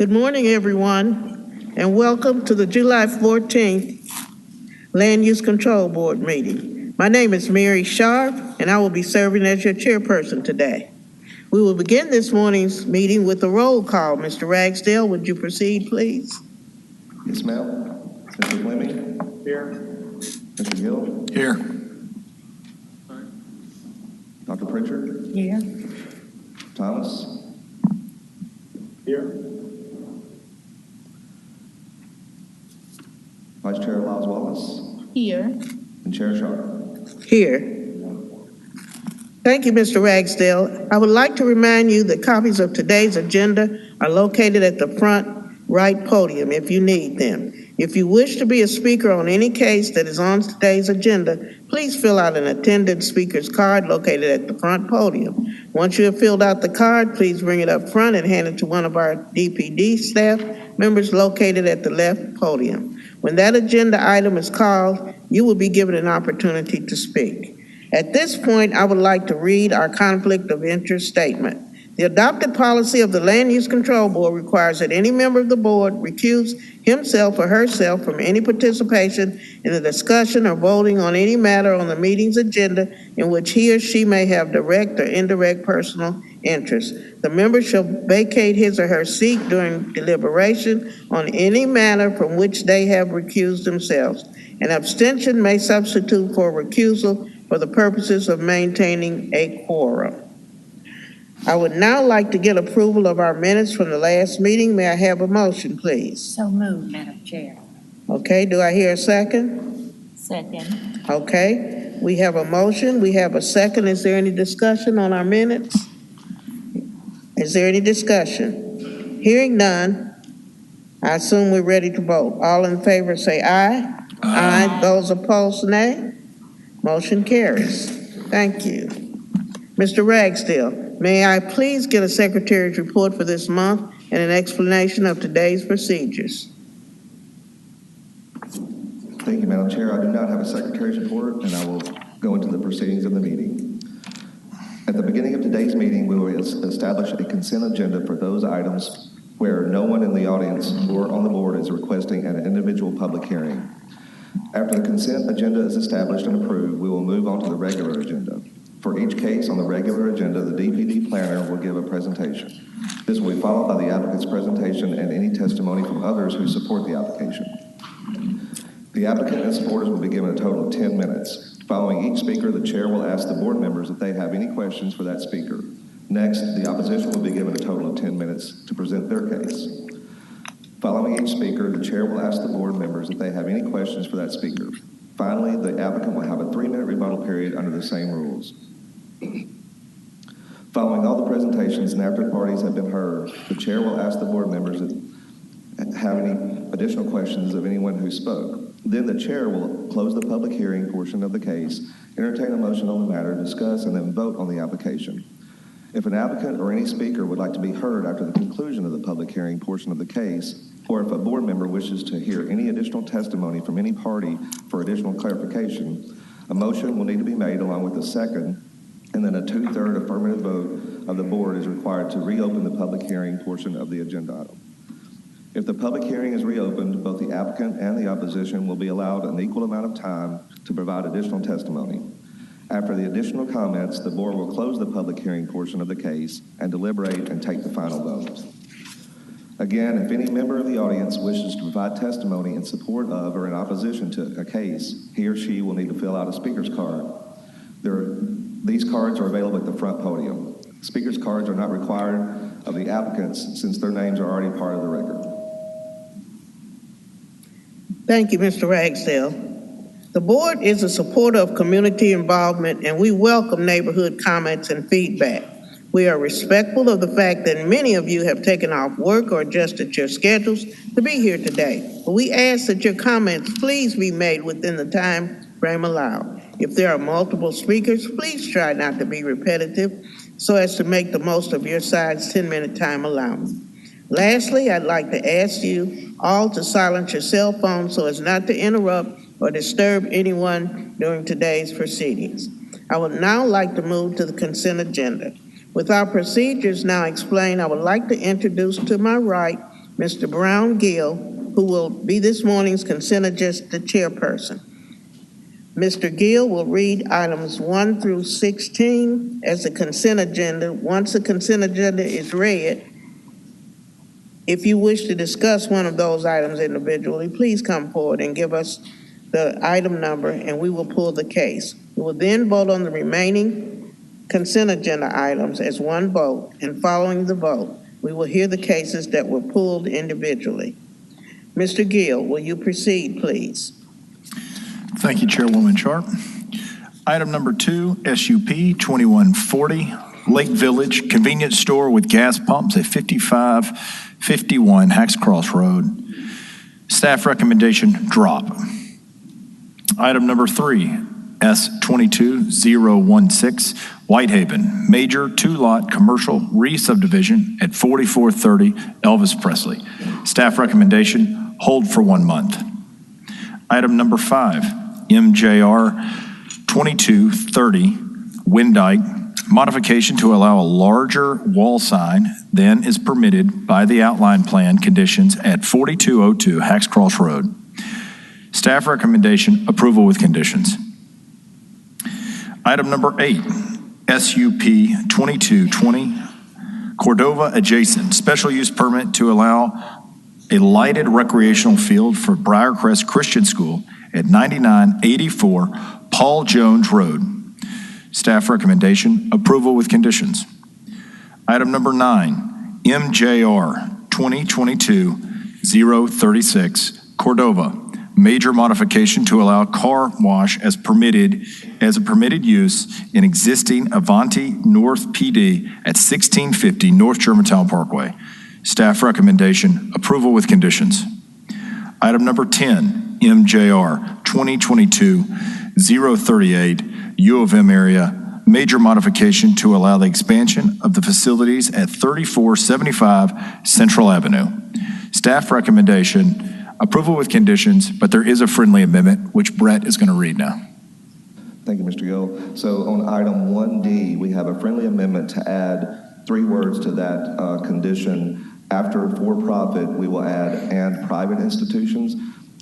Good morning, everyone, and welcome to the July 14th Land Use Control Board meeting. My name is Mary Sharp, and I will be serving as your chairperson today. We will begin this morning's meeting with a roll call. Mr. Ragsdale, would you proceed, please? Yes, ma'am. Mr. Fleming? Here. Mr. Gill? Here. Dr. Pritchard? Here. Thomas? Here. Vice Chair Lyles Wallace? Here. And Chair Sharp? Here. Thank you, Mr. Ragsdale. I would like to remind you that copies of today's agenda are located at the front right podium if you need them. If you wish to be a speaker on any case that is on today's agenda, please fill out an attendance speaker's card located at the front podium. Once you have filled out the card, please bring it up front and hand it to one of our DPD staff members located at the left podium. When that agenda item is called, you will be given an opportunity to speak. At this point, I would like to read our conflict of interest statement. The adopted policy of the Land Use Control Board requires that any member of the board recuse himself or herself from any participation in the discussion or voting on any matter on the meeting's agenda in which he or she may have direct or indirect personal interest. The member shall vacate his or her seat during deliberation on any matter from which they have recused themselves. An abstention may substitute for recusal for the purposes of maintaining a quorum. I would now like to get approval of our minutes from the last meeting. May I have a motion, please? So moved, Madam Chair. Okay, do I hear a second? Second. Okay, we have a motion, we have a second. Is there any discussion on our minutes? Is there any discussion? Hearing none, I assume we're ready to vote. All in favor say aye. Aye. Those opposed, nay. Motion carries. Thank you. Mr. Ragsdale, may I please get a secretary's report for this month and an explanation of today's procedures? Thank you, Madam Chair. I do not have a secretary's report, and I will go into the proceedings of the meeting. At the beginning of today's meeting, we will establish a consent agenda for those items where no one in the audience or on the board is requesting an individual public hearing. After the consent agenda is established and approved, we will move on to the regular agenda. For each case on the regular agenda, the DPD planner will give a presentation. This will be followed by the applicant's presentation and any testimony from others who support the application. The applicant and supporters will be given a total of 10 minutes. Following each speaker, the chair will ask the board members if they have any questions for that speaker. Next, the opposition will be given a total of 10 minutes to present their case. Following each speaker, the chair will ask the board members if they have any questions for that speaker. Finally, the applicant will have a 3-minute rebuttal period under the same rules. Following all the presentations and after parties have been heard, the chair will ask the board members if have any additional questions of anyone who spoke. Then the chair will close the public hearing portion of the case, entertain a motion on the matter, discuss, and then vote on the application. If an applicant or any speaker would like to be heard after the conclusion of the public hearing portion of the case, or if a board member wishes to hear any additional testimony from any party for additional clarification, a motion will need to be made along with a second, and then a 2/3 affirmative vote of the board is required to reopen the public hearing portion of the agenda item. If the public hearing is reopened, both the applicant and the opposition will be allowed an equal amount of time to provide additional testimony. After the additional comments, the board will close the public hearing portion of the case and deliberate and take the final vote. Again, if any member of the audience wishes to provide testimony in support of or in opposition to a case, he or she will need to fill out a speaker's card. These cards are available at the front podium. Speaker's cards are not required of the applicants since their names are already part of the record. Thank you, Mr. Ragsdale. The board is a supporter of community involvement, and we welcome neighborhood comments and feedback. We are respectful of the fact that many of you have taken off work or adjusted your schedules to be here today. But we ask that your comments please be made within the time frame allowed. If there are multiple speakers, please try not to be repetitive so as to make the most of your side's 10-minute time allowance. Lastly, I'd like to ask you all to silence your cell phone so as not to interrupt or disturb anyone during today's proceedings. I would now like to move to the consent agenda. With our procedures now explained, I would like to introduce to my right Mr. Brown Gill, who will be this morning's consent agenda chairperson. Mr. Gill will read items 1 through 16 as the consent agenda. Once the consent agenda is read, if you wish to discuss one of those items individually, please come forward and give us the item number, and we will pull the case. We will then vote on the remaining consent agenda items as one vote, and following the vote, we will hear the cases that were pulled individually. Mr. Gill, will you proceed, please? Thank you, Chairwoman Sharp. Item number 2, SUP 2140, Lake Village Convenience Store with gas pumps at 5551 Hacks Cross Road. Staff recommendation, drop. Item number 3, S22016, Whitehaven, major 2-lot commercial re-subdivision at 4430 Elvis Presley. Staff recommendation, hold for 1 month. Item number 5, MJR 2230, Windike, modification to allow a larger wall sign than is permitted by the outline plan conditions at 4202 Hacks Cross Road. Staff recommendation, approval with conditions. Item number 8, SUP 2220, Cordova adjacent, special use permit to allow a lighted recreational field for Briarcrest Christian School at 9984 Paul Jones Road. Staff recommendation, approval with conditions. Item number 9, MJR 2022-036, Cordova, major modification to allow car wash as a permitted use in existing Avanti North PD at 1650 North Germantown Parkway. Staff recommendation, approval with conditions. Item number 10, MJR 2022-038, U of M area, major modification to allow the expansion of the facilities at 3475 Central Avenue. Staff recommendation, approval with conditions, but there is a friendly amendment, which Brett is going to read now. Thank you, Mr. Gill. So on item 1D, we have a friendly amendment to add 3 words to that condition. After for-profit, we will add and private institutions.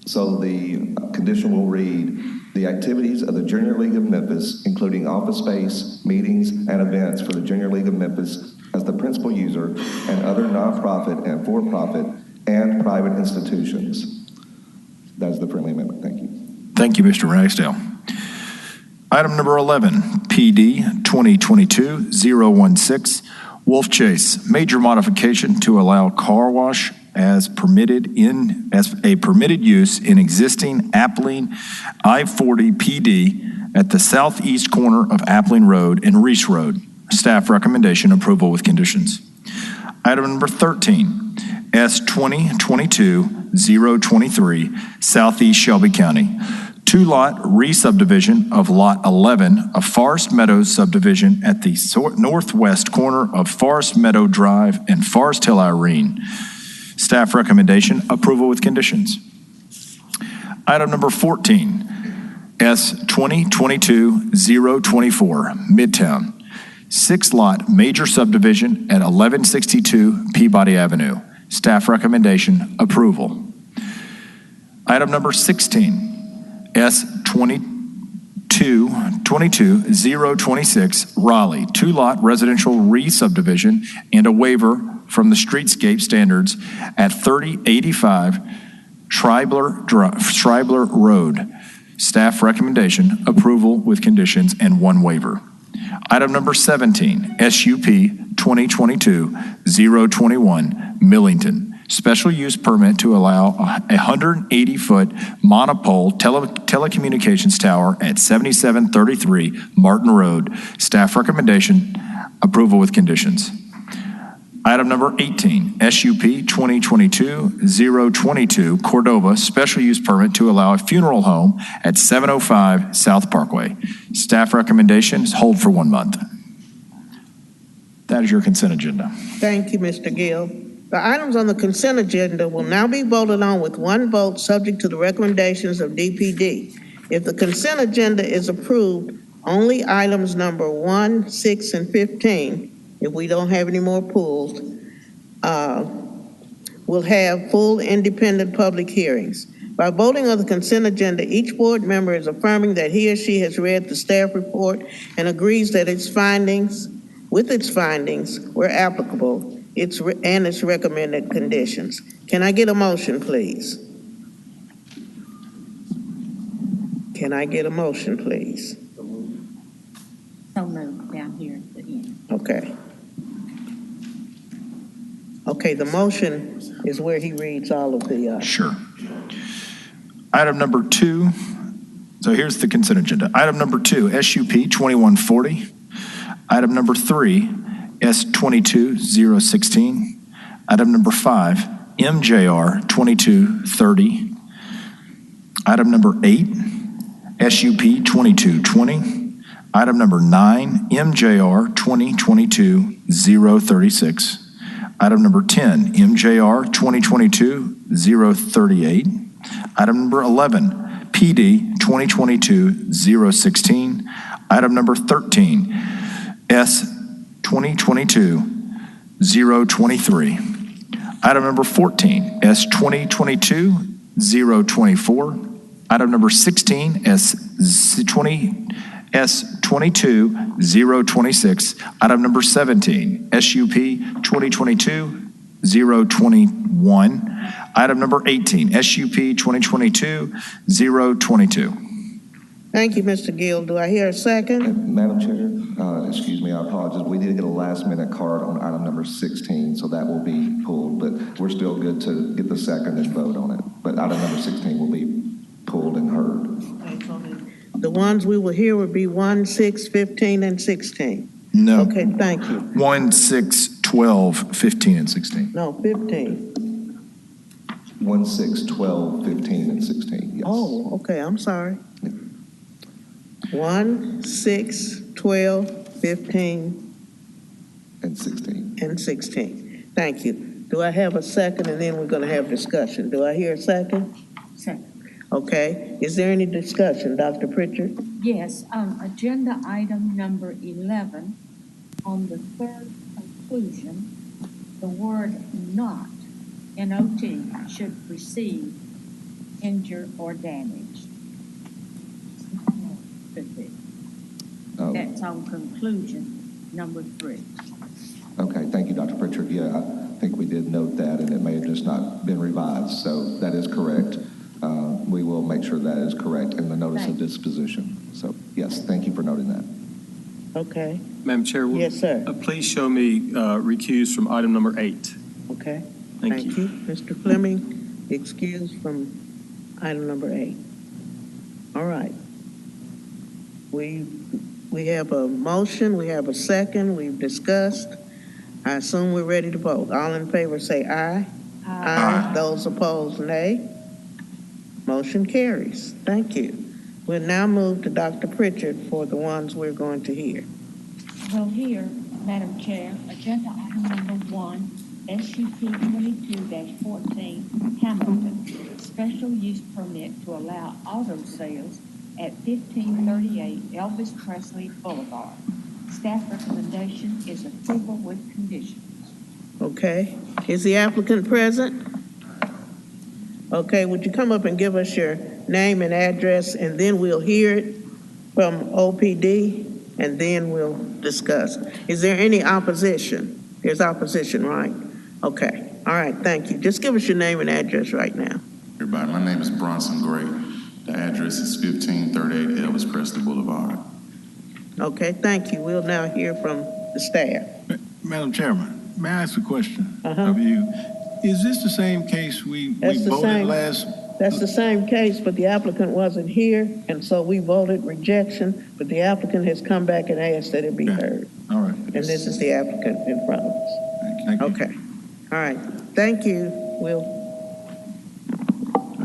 So the condition will read, the activities of the Junior League of Memphis, including office space, meetings, and events for the Junior League of Memphis as the principal user, and other nonprofit and for-profit and private institutions. That is the friendly amendment. Thank you. Thank you, Mr. Ragsdale. Item number 11, PD 2022-016, Wolf Chase, major modification to allow car wash as a permitted use in existing Appling I-40 PD at the southeast corner of Appling Road and Reese Road. Staff recommendation, approval with conditions. Item number 13, S2022-023, Southeast Shelby County, 2-lot re-subdivision of Lot 11 of Forest Meadows subdivision at the northwest corner of Forest Meadow Drive and Forest Hill Irene. Staff recommendation, approval with conditions. Item number 14, S2022-024, Midtown, 6-lot major subdivision at 1162 Peabody Avenue. Staff recommendation, approval. Item number 16, S22-026, Raleigh, 2-lot residential re-subdivision and a waiver from the streetscape standards at 3085 Schreibler Road. Staff recommendation, approval with conditions and 1 waiver. Item number 17, SUP 2022-021, Millington, special use permit to allow a 180-foot monopole telecommunications tower at 7733 Martin Road. Staff recommendation, approval with conditions. Item number 18, SUP 2022-022, Cordova, special use permit to allow a funeral home at 705 South Parkway. Staff recommendations, hold for 1 month. That is your consent agenda. Thank you, Mr. Gill. The items on the consent agenda will now be voted on with 1 vote subject to the recommendations of DPD. If the consent agenda is approved, only items number 1, 6, and 15, if we don't have any more pulls, will have full independent public hearings. By voting on the consent agenda, each board member is affirming that he or she has read the staff report and agrees that its findings, where applicable, and its recommended conditions. Can I get a motion, please? Can I get a motion, please? So moved down here at the end. Okay. Okay, the motion is where he reads all of the, Sure. Item number 2, so here's the consent agenda. Item number 2, SUP 2140. Item number 3, S22016. Item number 5, MJR 2230. Item number 8, SUP 2220. Item number 9, MJR 2022-036. Item number 10, MJR 2022-038. Item number 11, PD 2022-016. Item number 13, S 2022-023. Item number 14, S 2022-024. Item number 16, S 22-026. Item number 17, SUP 2022-021. Item number 18, SUP 2022-022. thank you, Mr. Gill. Do I hear a second? Madam Chair, excuse me, I apologize. We did get a last-minute card on item number 16, so that will be pulled, but we're still good to get the second and vote on it. But item number 16 will be pulled and heard. The ones we will hear will be 1, 6, 15, and 16. No. Okay, thank you. 1, 6, 12, 15, and 16. No, 15. 1, 6, 12, 15, and 16, yes. Oh, okay, I'm sorry. 1, 6, 12, 15, And 16. and 16. Thank you. Do I have a second? And then we're going to have discussion. Do I hear a second? Second. Okay. Is there any discussion, Dr. Pritchard? Yes, agenda item number 11, on the third conclusion, the word not, N-O-T, should precede injure or damage. Could be. Oh, That's on conclusion number 3. okay, thank you, Dr. Pritchard. Yeah, I think we did note that, and it may have just not been revised, so that is correct. We will make sure that is correct in the notice of disposition. So, yes, thank you for noting that. Okay. Madam Chair, Yes, sir. please show me recused from item number 8. Okay. Thank you. Mr. Fleming, excused from item number 8. All right. We have a motion, we have a second, we've discussed. I assume we're ready to vote. All in favor say aye. Aye. Those opposed, nay. Motion carries. Thank you. We'll now move to Dr. Pritchard for the ones we're going to hear. Well, here, Madam Chair, agenda item number 1, SUP 22-14, Hamilton, special use permit to allow auto sales at 1538 Elvis Presley Boulevard. Staff recommendation is approval with conditions. Okay. Is the applicant present? Okay, would you come up and give us your name and address, and then we'll hear it from OPD, and then we'll discuss. Is there any opposition? There's opposition, right? Okay. All right, thank you. Just give us your name and address right now. Everybody, my name is Bronson Gray. The address is 1538 Elvis Presley Boulevard. Okay, thank you. We'll now hear from the staff. Madam Chairman, may I ask a question Uh-huh. of you? Is this the same case we That's the voted same. last? That's the same case, but the applicant wasn't here, and so we voted rejection, but the applicant has come back and asked that it be Okay. heard. All right. And this is the applicant in front of us. Thank you. Okay. All right. Thank you. We'll. I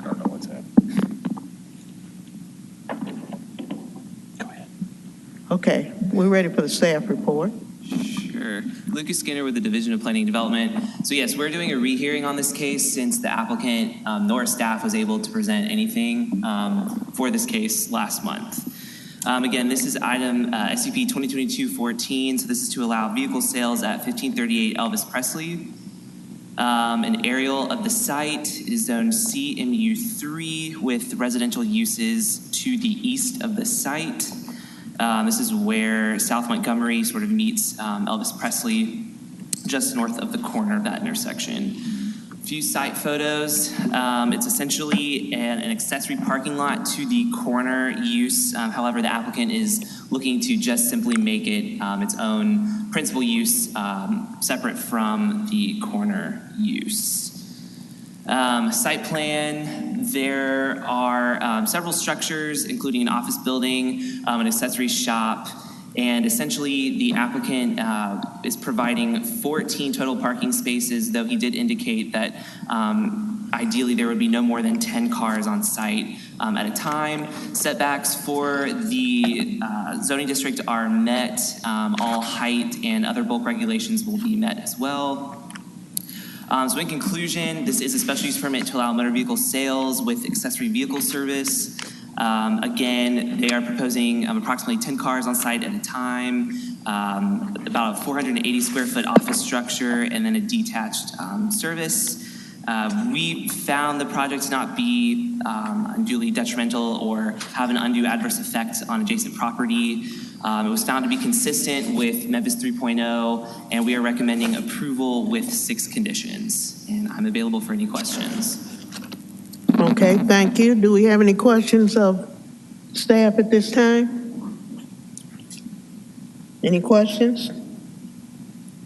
don't know what's happening. Go ahead. Okay. We're ready for the staff report. Sure. Lucas Skinner with the Division of Planning and Development. So yes, we're doing a rehearing on this case since the applicant nor staff was able to present anything for this case last month. Again, this is item SUP 2022-14. So this is to allow vehicle sales at 1538 Elvis Presley An aerial of the site is zone CMU3 with residential uses to the east of the site. This is where South Montgomery sort of meets Elvis Presley, just north of the corner of that intersection. A few site photos. It's essentially an accessory parking lot to the corner use. However, the applicant is looking to just simply make it its own principal use, separate from the corner use. Site plan, there are several structures, including an office building, an accessory shop, and essentially the applicant is providing 14 total parking spaces, though he did indicate that ideally there would be no more than 10 cars on site at a time. Setbacks for the zoning district are met. All height and other bulk regulations will be met as well. So in conclusion, this is a special use permit to allow motor vehicle sales with accessory vehicle service. Again, they are proposing approximately 10 cars on site at a time, about a 480 square foot office structure, and then a detached service. We found the project to not be unduly detrimental or have an undue adverse effect on adjacent property. It was found to be consistent with Memphis 3.0, and we are recommending approval with 6 conditions. And I'm available for any questions. Okay, thank you. Do we have any questions of staff at this time? Any questions?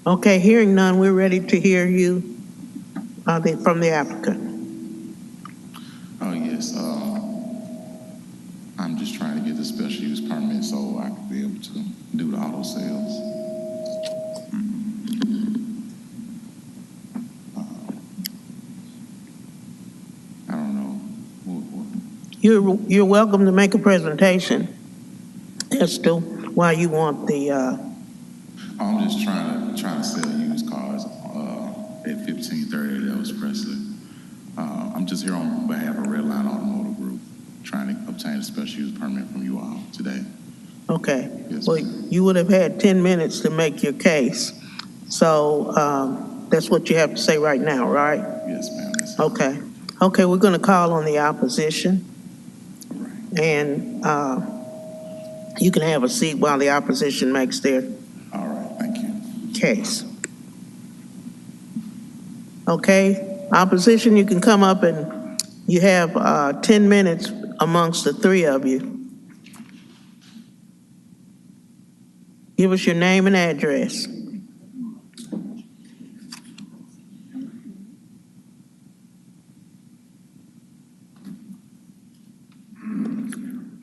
Okay, hearing none, we're ready to hear you from the applicant. Oh, yes. I'm just trying to get the special use permit so I can be able to do the auto sales. I don't know. You're welcome to make a presentation as to why you want the. I'm just trying to sell used cars at 1538 Elvis Presley. I'm just here on behalf of Redline Automotive Group, trying to obtain a special use permit from you all today. Okay. Yes, Well, ma'am. you would have had 10 minutes to make your case. So that's what you have to say right now, right? Yes, ma'am. Yes, Okay. Okay, we're going to call on the opposition. right. And you can have a seat while the opposition makes their All right, thank you. case. Okay, opposition, you can come up and you have 10 minutes amongst the 3 of you. Give us your name and address.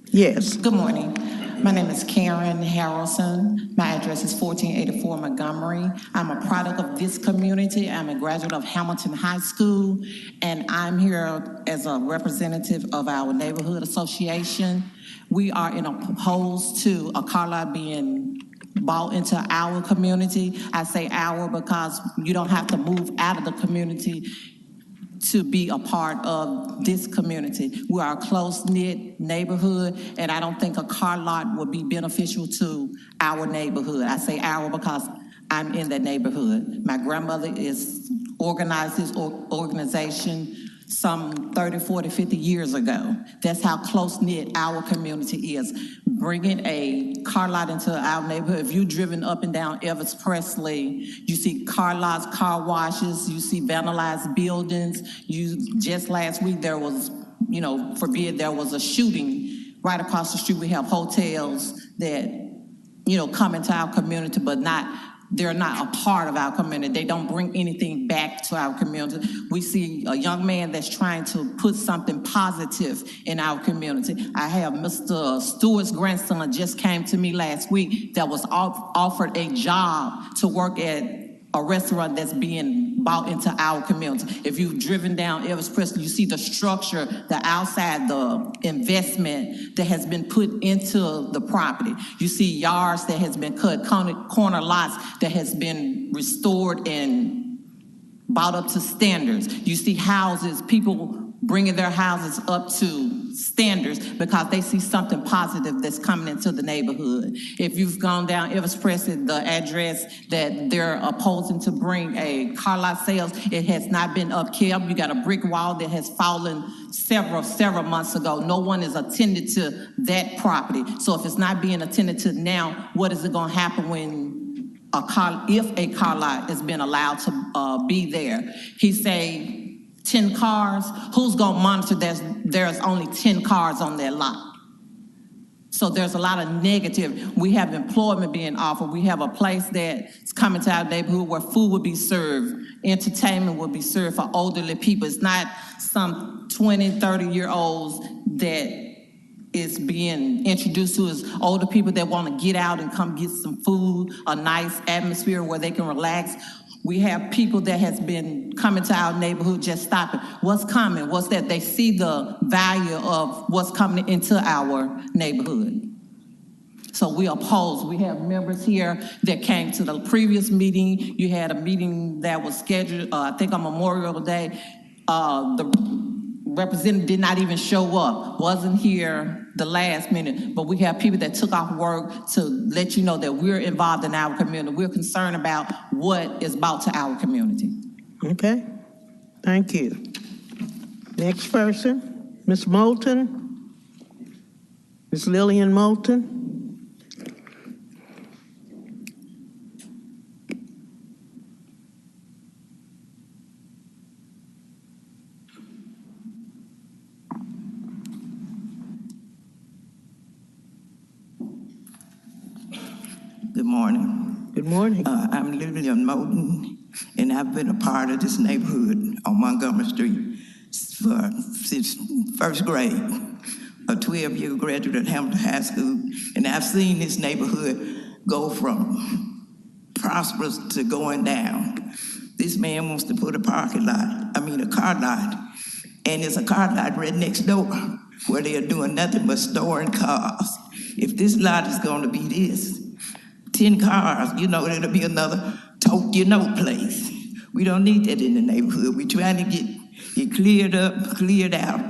Yes. Good morning. My name is Karen Harrelson. My address is 1484 Montgomery. I'm a product of this community. I'm a graduate of Hamilton High School, and I'm here as a representative of our neighborhood association. We are opposed to a car lot being bought into our community. I say our because you don't have to move out of the community to be a part of this community. We are a close-knit neighborhood, and I don't think a car lot would be beneficial to our neighborhood. I say our because I'm in that neighborhood. My grandmother organized this organization some 30, 40, 50 years ago. That's how close-knit our community is. Bringing a car lot into our neighborhood, if you've driven up and down Elvis Presley, you see car lots, car washes, you see vandalized buildings. Just last week there was, forbid there was a shooting right across the street. We have hotels that, come into our community, but they're not a part of our community. They don't bring anything back to our community. We see a young man that's trying to put something positive in our community. I have Mr. Stewart's grandson just came to me last week that was offered a job to work at a restaurant that's being bought into our community. If you've driven down Elvis Presley, you see the structure, the outside, the investment that has been put into the property. You see yards that has been cut, corner lots that has been restored and brought up to standards. You see houses, people bringing their houses up to standards because they see something positive that's coming into the neighborhood. If you've gone down Evans Presley, the address that they're opposing to bring a car lot sales, it has not been upkept. You got a brick wall that has fallen several months ago. No one is attended to that property. So if it's not being attended to now, what is it going to happen when if a car lot has been allowed to be there? He say 10 cars. Who's going to monitor there's only 10 cars on that lot? So there's a lot of negative. We have employment being offered. We have a place that's coming to our neighborhood where food will be served, entertainment will be served for elderly people. It's not some 20, 30-year-olds that is being introduced to as older people that want to get out and come get some food, a nice atmosphere where they can relax. We have people that has been coming to our neighborhood just stopping. What's coming? What's that? They see the value of what's coming into our neighborhood. So we oppose. We have members here that came to the previous meeting. You had a meeting that was scheduled, I think on Memorial Day. The representative did not even show up, wasn't here the last minute, but we have people that took off work to let you know that we're involved in our community. We're concerned about what is brought to our community. Okay, thank you. Next person, Ms. Moulton. Ms. Lillian Moulton. Good morning. Good morning. I'm Lillian Moulton, and I've been a part of this neighborhood on Montgomery Street since first grade. A 12-year graduate at Hamilton High School, and I've seen this neighborhood go from prosperous to going down. This man wants to put a car lot, and it's a car lot right next door where they are doing nothing but storing cars. If this lot is going to be this, 10 cars, it'll be another place. We don't need that in the neighborhood. We're trying to get it cleared out.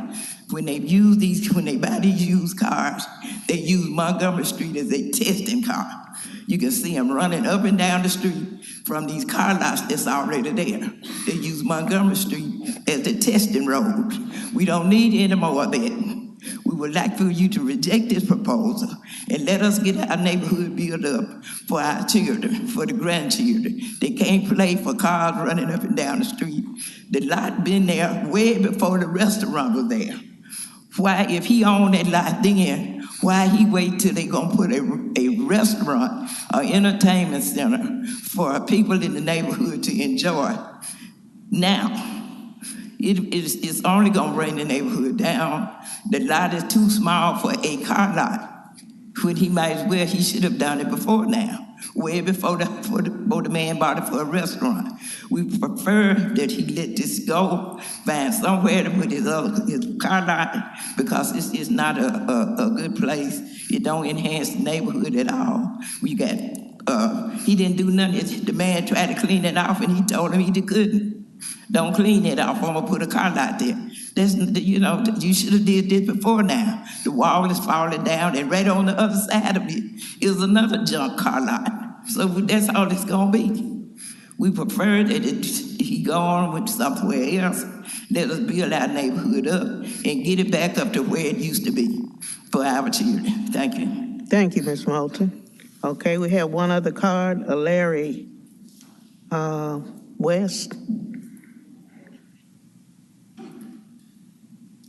When they buy these used cars, they use Montgomery Street as a testing car. You can see them running up and down the street from these car lots that's already there. They use Montgomery Street as the testing road. We don't need any more of that. We would like for you to reject this proposal and let us get our neighborhood built up for our children, for the grandchildren. They can't play for cars running up and down the street. The lot been there way before the restaurant was there. Why, if he owned that lot then, why he wait till they gonna put a restaurant or entertainment center for people in the neighborhood to enjoy? Now, it's only gonna bring the neighborhood down. The lot is too small for a car lot. When he should have done it before now, way before the man bought it for a restaurant. We prefer that he let this go, find somewhere to put his car lot, because this is not a good place. It don't enhance the neighborhood at all. We got, he didn't do nothing. The man tried to clean it off and he told him he couldn't. Don't clean it off, I'm gonna put a car lot there. You should have did this before now. The wall is falling down, and right on the other side of it is another junk car lot. So that's all it's gonna be. We prefer that he go on with somewhere else. Let us build our neighborhood up and get it back up to where it used to be for our children. Thank you. Thank you, Ms. Moulton. Okay, we have one other card, Larry West.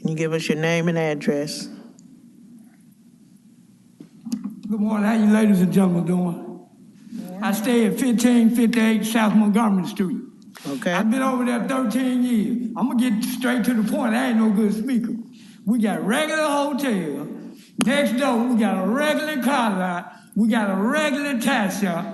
Can you give us your name and address? Good morning. How you ladies and gentlemen doing? Yeah. I stay at 1558 South Montgomery Street. Okay. I've been over there 13 years. I'm going to get straight to the point. I ain't no good speaker. We got regular hotel. Next door, we got a regular car lot. We got a regular tire shop.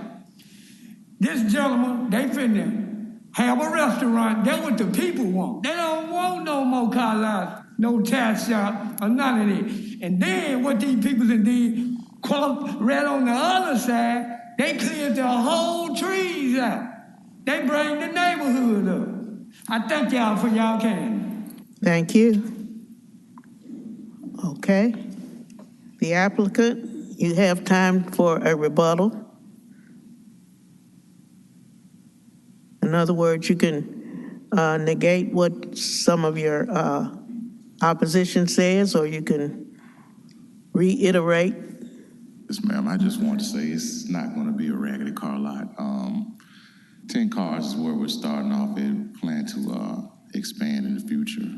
This gentleman, they finna have a restaurant. That's what the people want. They don't want no more car lots, no tire shop, or none of that. And then what these people did, right on the other side, they cleared the whole trees out. They bring the neighborhood up. I thank y'all for y'all can. Thank you. Okay. The applicant, you have time for a rebuttal. In other words, you can negate what some of your opposition says, or you can reiterate. Yes, ma'am, I just want to say it's not going to be a raggedy car lot. 10 cars is where we're starting off and plan to expand in the future.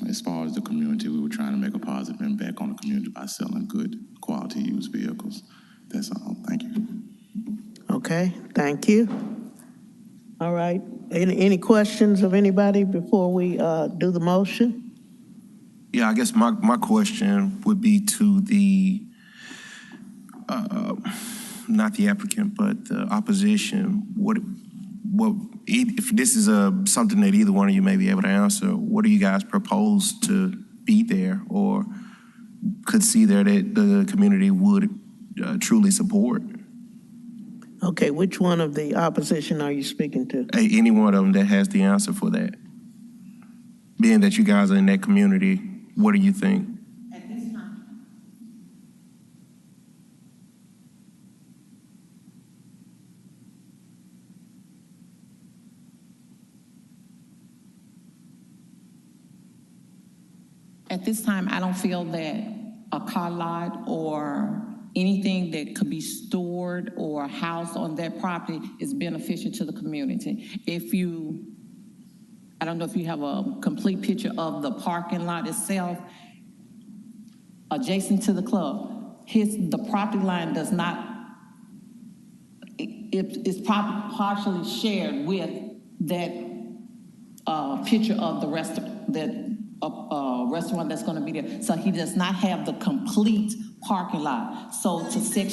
As far as the community, we were trying to make a positive impact on the community by selling good quality used vehicles. That's all. Thank you. Okay, thank you. All right, any questions of anybody before we do the motion? Yeah, I guess my question would be to the, not the applicant, but the opposition. What, if this is something that either one of you may be able to answer, what do you guys propose to be there or could see there that the community would truly support? Okay, which one of the opposition are you speaking to? Any one of them that has the answer for that. Being that you guys are in that community, what do you think? At this time. At this time, I don't feel that a car lot or anything that could be stored or housed on that property is beneficial to the community. I don't know if you have a complete picture of the parking lot itself, adjacent to the club. The property line does not, it's partially shared with that picture of the restaurant that's going to be there. So he does not have the complete parking lot. So say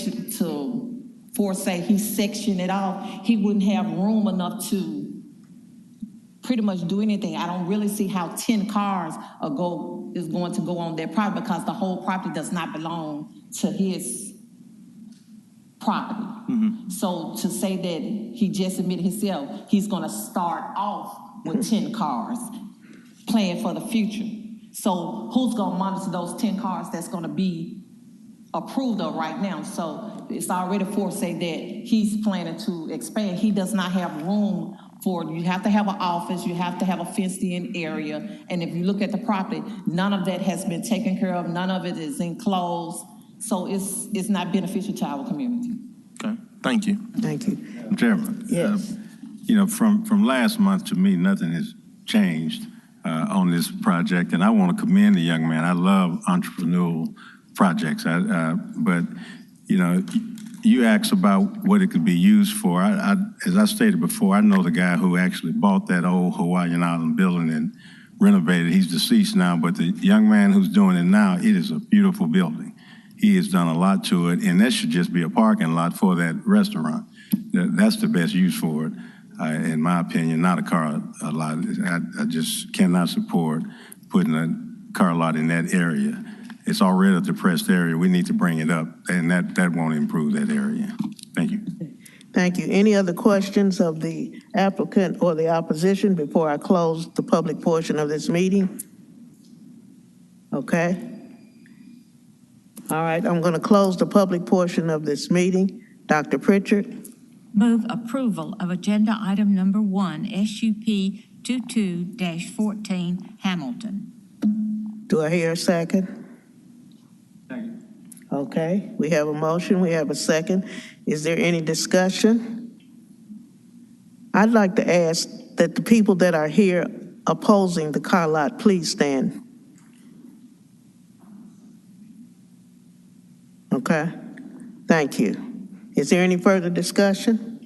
he sectioned it off, he wouldn't have room enough to pretty much do anything. I don't really see how 10 cars is going to go on their property because the whole property does not belong to his property. Mm-hmm. So to say that he just admitted himself, he's going to start off with 10 cars, plan for the future. So who's going to monitor those 10 cars that's going to be approved of right now? So it's already say that he's planning to expand. He does not have room you have to have an office, you have to have a fenced-in area, and if you look at the property, none of that has been taken care of, none of it is enclosed, so it's not beneficial to our community. Okay, thank you. Thank you. Madam Chairman. Yes. From last month to me, nothing has changed on this project, and I want to commend the young man. I love entrepreneurial projects, but you asked about what it could be used for. As I stated before, I know the guy who actually bought that old Hawaiian Island building and renovated. He's deceased now, but the young man who's doing it now, it is a beautiful building. He has done a lot to it, and that should just be a parking lot for that restaurant. That's the best use for it, in my opinion, not a car lot. I just cannot support putting a car lot in that area. It's already a depressed area. We need to bring it up, and that won't improve that area. Thank you. Thank you. Any other questions of the applicant or the opposition before I close the public portion of this meeting? Okay. All right, I'm going to close the public portion of this meeting. Dr. Pritchard. Move approval of agenda item number 1, SUP 22-14, Hamilton. Do I hear a second? Okay, we have a motion, we have a second. Is there any discussion? I'd like to ask that the people that are here opposing the car lot, please stand. Okay, thank you. Is there any further discussion?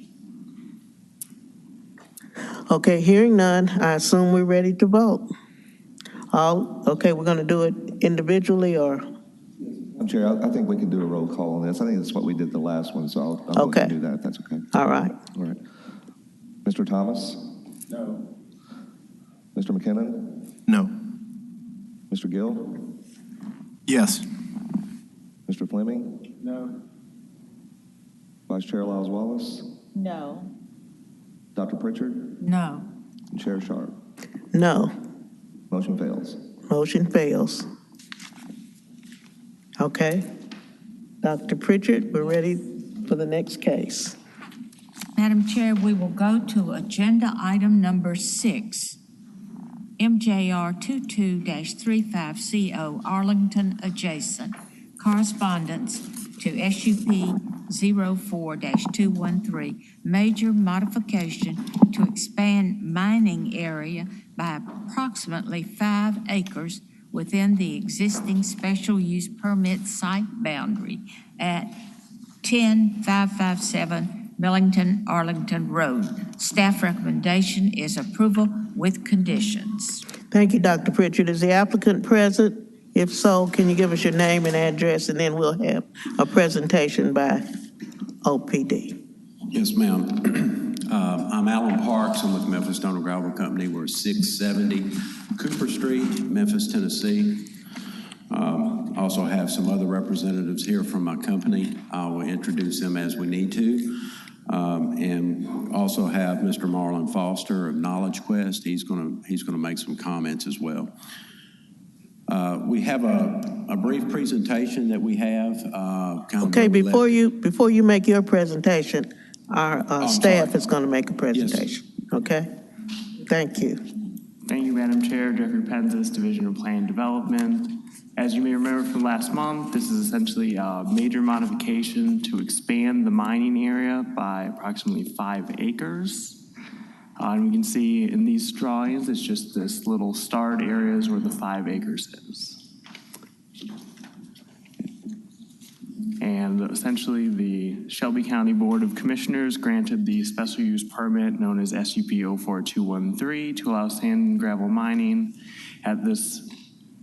Okay, hearing none, I assume we're ready to vote. Okay, we're going to do it individually or? Chair, I think we can do a roll call on this. I think that's what we did the last one, so I'll go ahead and do that if that's okay. All right. All right. Mr. Thomas? No. Mr. McKinnon? No. Mr. Gill? Yes. Mr. Fleming? No. Vice Chair Lyles Wallace? No. Dr. Pritchard? No. Chair Sharp. No. Motion fails. Motion fails. Okay. Dr. Pritchard, we're ready for the next case. Madam Chair, we will go to agenda item number 6, MJR 22-35CO Arlington adjacent. Correspondence to SUP 04-213, major modification to expand mining area by approximately 5 acres within the existing special use permit site boundary at 10557 Millington Arlington Road. Staff recommendation is approval with conditions. Thank you, Dr. Pritchard. Is the applicant present? If so, can you give us your name and address, and then we'll have a presentation by OPD. Yes, ma'am. I'm Alan Parks. I'm with Memphis Stone and Gravel Company. We're 670 Cooper Street, Memphis, Tennessee. Also have some other representatives here from my company. I will introduce them as we need to. And also have Mr. Marlon Foster of Knowledge Quest. He's going to make some comments as well. We have a brief presentation that we have. Okay, before you make your presentation, our staff is going to make a presentation. Yes. Okay? Thank you. Thank you, Madam Chair. Jeffrey Penzis, Division of Plan Development. As you may remember from last month, this is essentially a major modification to expand the mining area by approximately 5 acres. And we can see in these drawings, it's just this little starred areas where the 5 acres is. And essentially, the Shelby County Board of Commissioners granted the special use permit known as SUP 04213 to allow sand and gravel mining at this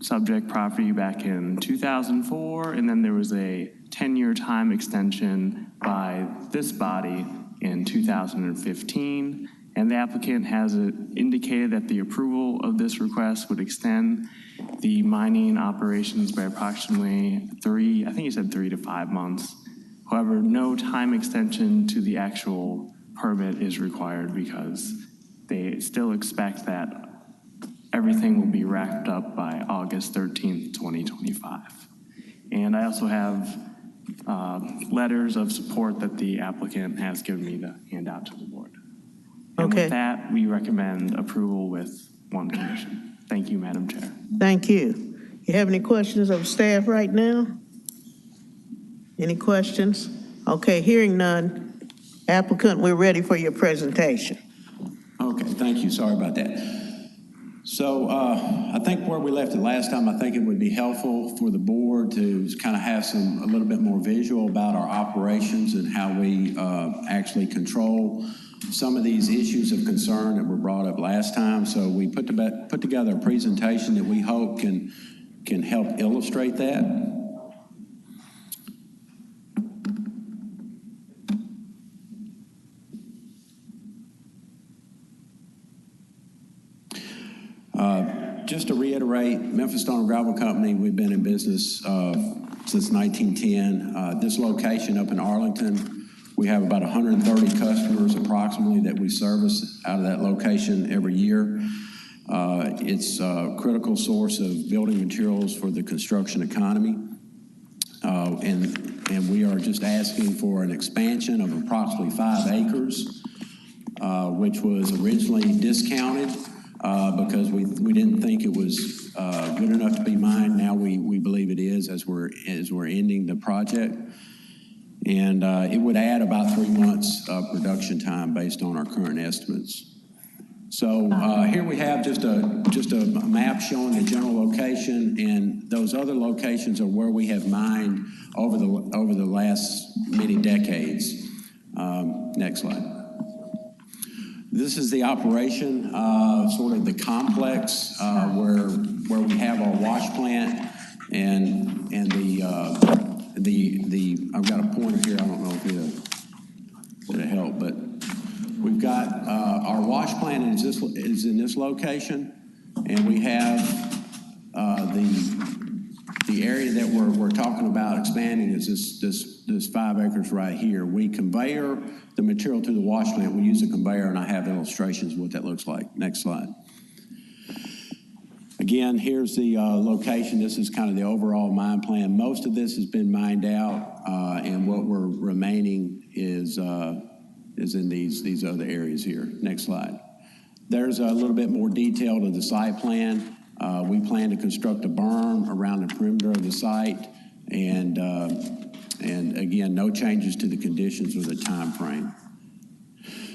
subject property back in 2004, and then there was a 10-year time extension by this body in 2015. And the applicant has indicated that the approval of this request would extend the mining operations by approximately 3 to 5 months. However, no time extension to the actual permit is required because they still expect that everything will be wrapped up by August 13th, 2025. And I also have letters of support that the applicant has given me to hand out to the board. And Okay. with that, we recommend approval with one condition. Thank you, Madam Chair. Thank you. You have any questions of staff right now? Any questions? Okay, hearing none. Applicant, we're ready for your presentation. Okay, thank you. Sorry about that. So I think where we left it last time, I think it would be helpful for the board to kind of have a little bit more visual about our operations and how we actually control some of these issues of concern that were brought up last time. So we put together a presentation that we hope can help illustrate that. Just to reiterate, Memphis Stone and Gravel Company, we've been in business since 1910. This location up in Arlington, we have about 130 customers approximately that we service out of that location every year. It's a critical source of building materials for the construction economy. And we are just asking for an expansion of approximately 5 acres, which was originally discounted because we didn't think it was good enough to be mined. Now we believe it is as we're ending the project. And it would add about 3 months of production time based on our current estimates. So here we have just a map showing the general location, and those other locations are where we have mined over the last many decades. Next slide. This is the operation, sort of the complex where we have our wash plant and the I've got a pointer here. I don't know if it'll help, but we've got our wash plant is in this location, and we have the area that we're talking about expanding is this this 5 acres right here. We conveyor the material to the wash plant. We use a conveyor, and I have illustrations of what that looks like. Next slide. Again, here's the location. This is kind of the overall mine plan. Most of this has been mined out, and what we're remaining is in these other areas here. Next slide. There's a little bit more detail to the site plan. We plan to construct a berm around the perimeter of the site, and again, no changes to the conditions or the time frame.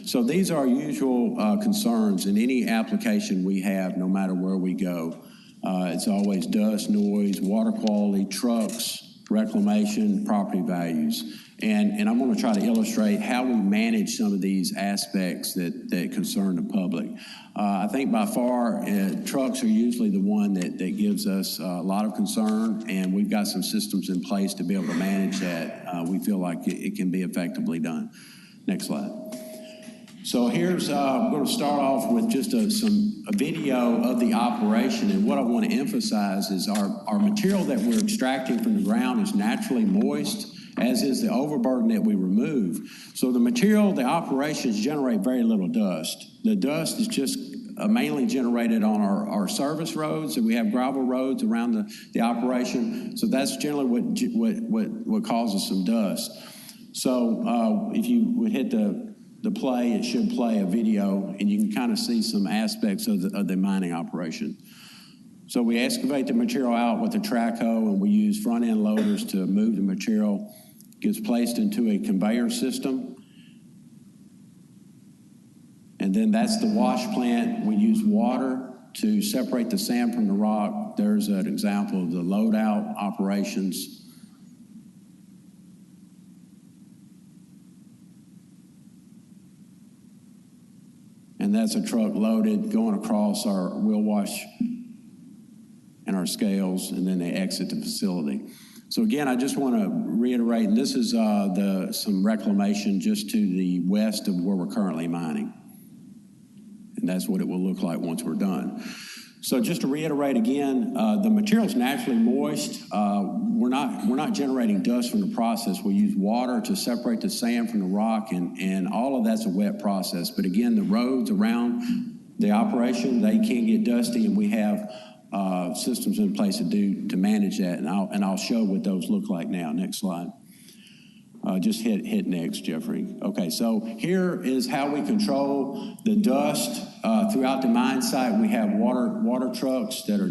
So these are usual concerns in any application we have, no matter where we go. It's always dust, noise, water quality, trucks, reclamation, property values. And I'm going to try to illustrate how we manage some of these aspects that concern the public. I think by far, trucks are usually the one that gives us a lot of concern, and we've got some systems in place to be able to manage that. We feel like it can be effectively done. Next slide. So here's, I'm going to start off with just a video of the operation. And what I want to emphasize is our material that we're extracting from the ground is naturally moist, as is the overburden that we remove. So the material, the operations generate very little dust. The dust is just mainly generated on our service roads, and we have gravel roads around the operation. So that's generally what causes some dust. So if you would hit the play, it should play a video, and you can kind of see some aspects of the mining operation. So we excavate the material out with a track hoe, and we use front-end loaders to move the material. It gets placed into a conveyor system. And then that's the wash plant. We use water to separate the sand from the rock. There's an example of the load-out operations. And that's a truck loaded going across our wheel wash and our scales, and then they exit the facility. So again, I just want to reiterate, and this is some reclamation just to the west of where we're currently mining. And that's what it will look like once we're done. So just to reiterate again, the material is naturally moist. We're not generating dust from the process. We use water to separate the sand from the rock, and all of that's a wet process. But again, the roads around the operation, they can get dusty, and we have systems in place to manage that. And I'll show what those look like now. Next slide. Just hit next, Jeffrey. Okay, so here is how we control the dust throughout the mine site. We have water trucks that are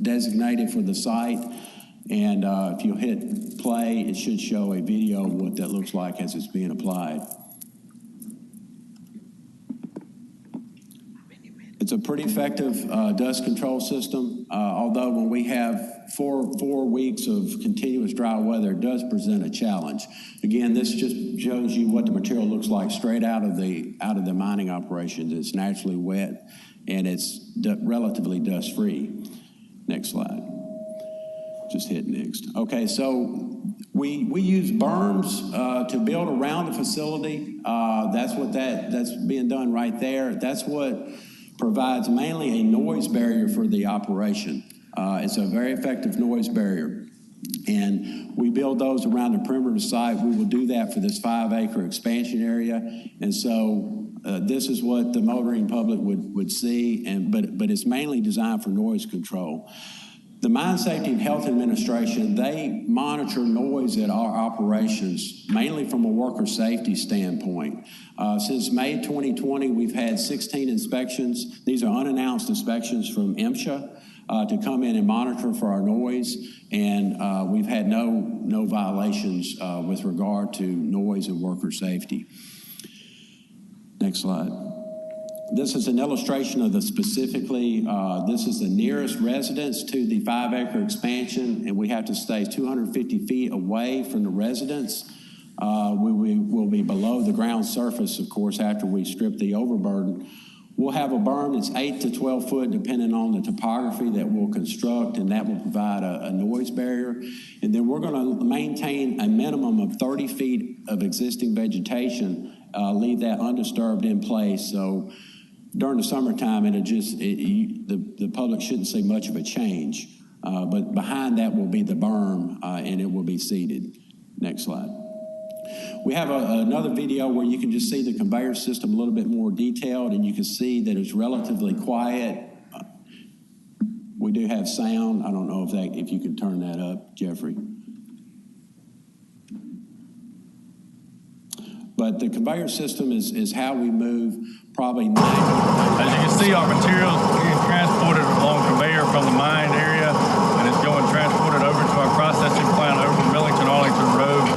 designated for the site, and if you hit play, it should show a video of what that looks like as it's being applied. It's a pretty effective dust control system, although when we have four weeks of continuous dry weather, it does present a challenge. Again, this just shows you what the material looks like straight out of the mining operations. It's naturally wet, and it's relatively dust-free. Next slide. Just hit next. Okay, so we use berms to build around the facility. That's being done right there. That's what provides mainly a noise barrier for the operation. It's a very effective noise barrier. And we build those around the perimeter of the site. We will do that for this 5-acre expansion area. And so this is what the motoring public would see, but it's mainly designed for noise control. The Mine Safety and Health Administration, they monitor noise at our operations, mainly from a worker safety standpoint. Since May 2020, we've had 16 inspections. These are unannounced inspections from MSHA to come in and monitor for our noise, and we've had no violations with regard to noise and worker safety. Next slide. This is an illustration of this is the nearest residence to the 5-acre expansion, and we have to stay 250 feet away from the residence. We will be below the ground surface, of course, after we strip the overburden. We'll have a berm that's 8 to 12 foot, depending on the topography that we'll construct, and that will provide a noise barrier. And then we're going to maintain a minimum of 30 feet of existing vegetation, leave that undisturbed in place. So during the summertime, the public shouldn't see much of a change. But behind that will be the berm, and it will be seeded. Next slide. We have another video where you can just see the conveyor system a little bit more detailed, and you can see that it's relatively quiet. We do have sound. I don't know if you can turn that up, Jeffrey. But the conveyor system is how we move probably 90. As you can see, our materials are being transported along conveyor from the mine area, and it's going transported over to our processing plant over Millington Arlington Road.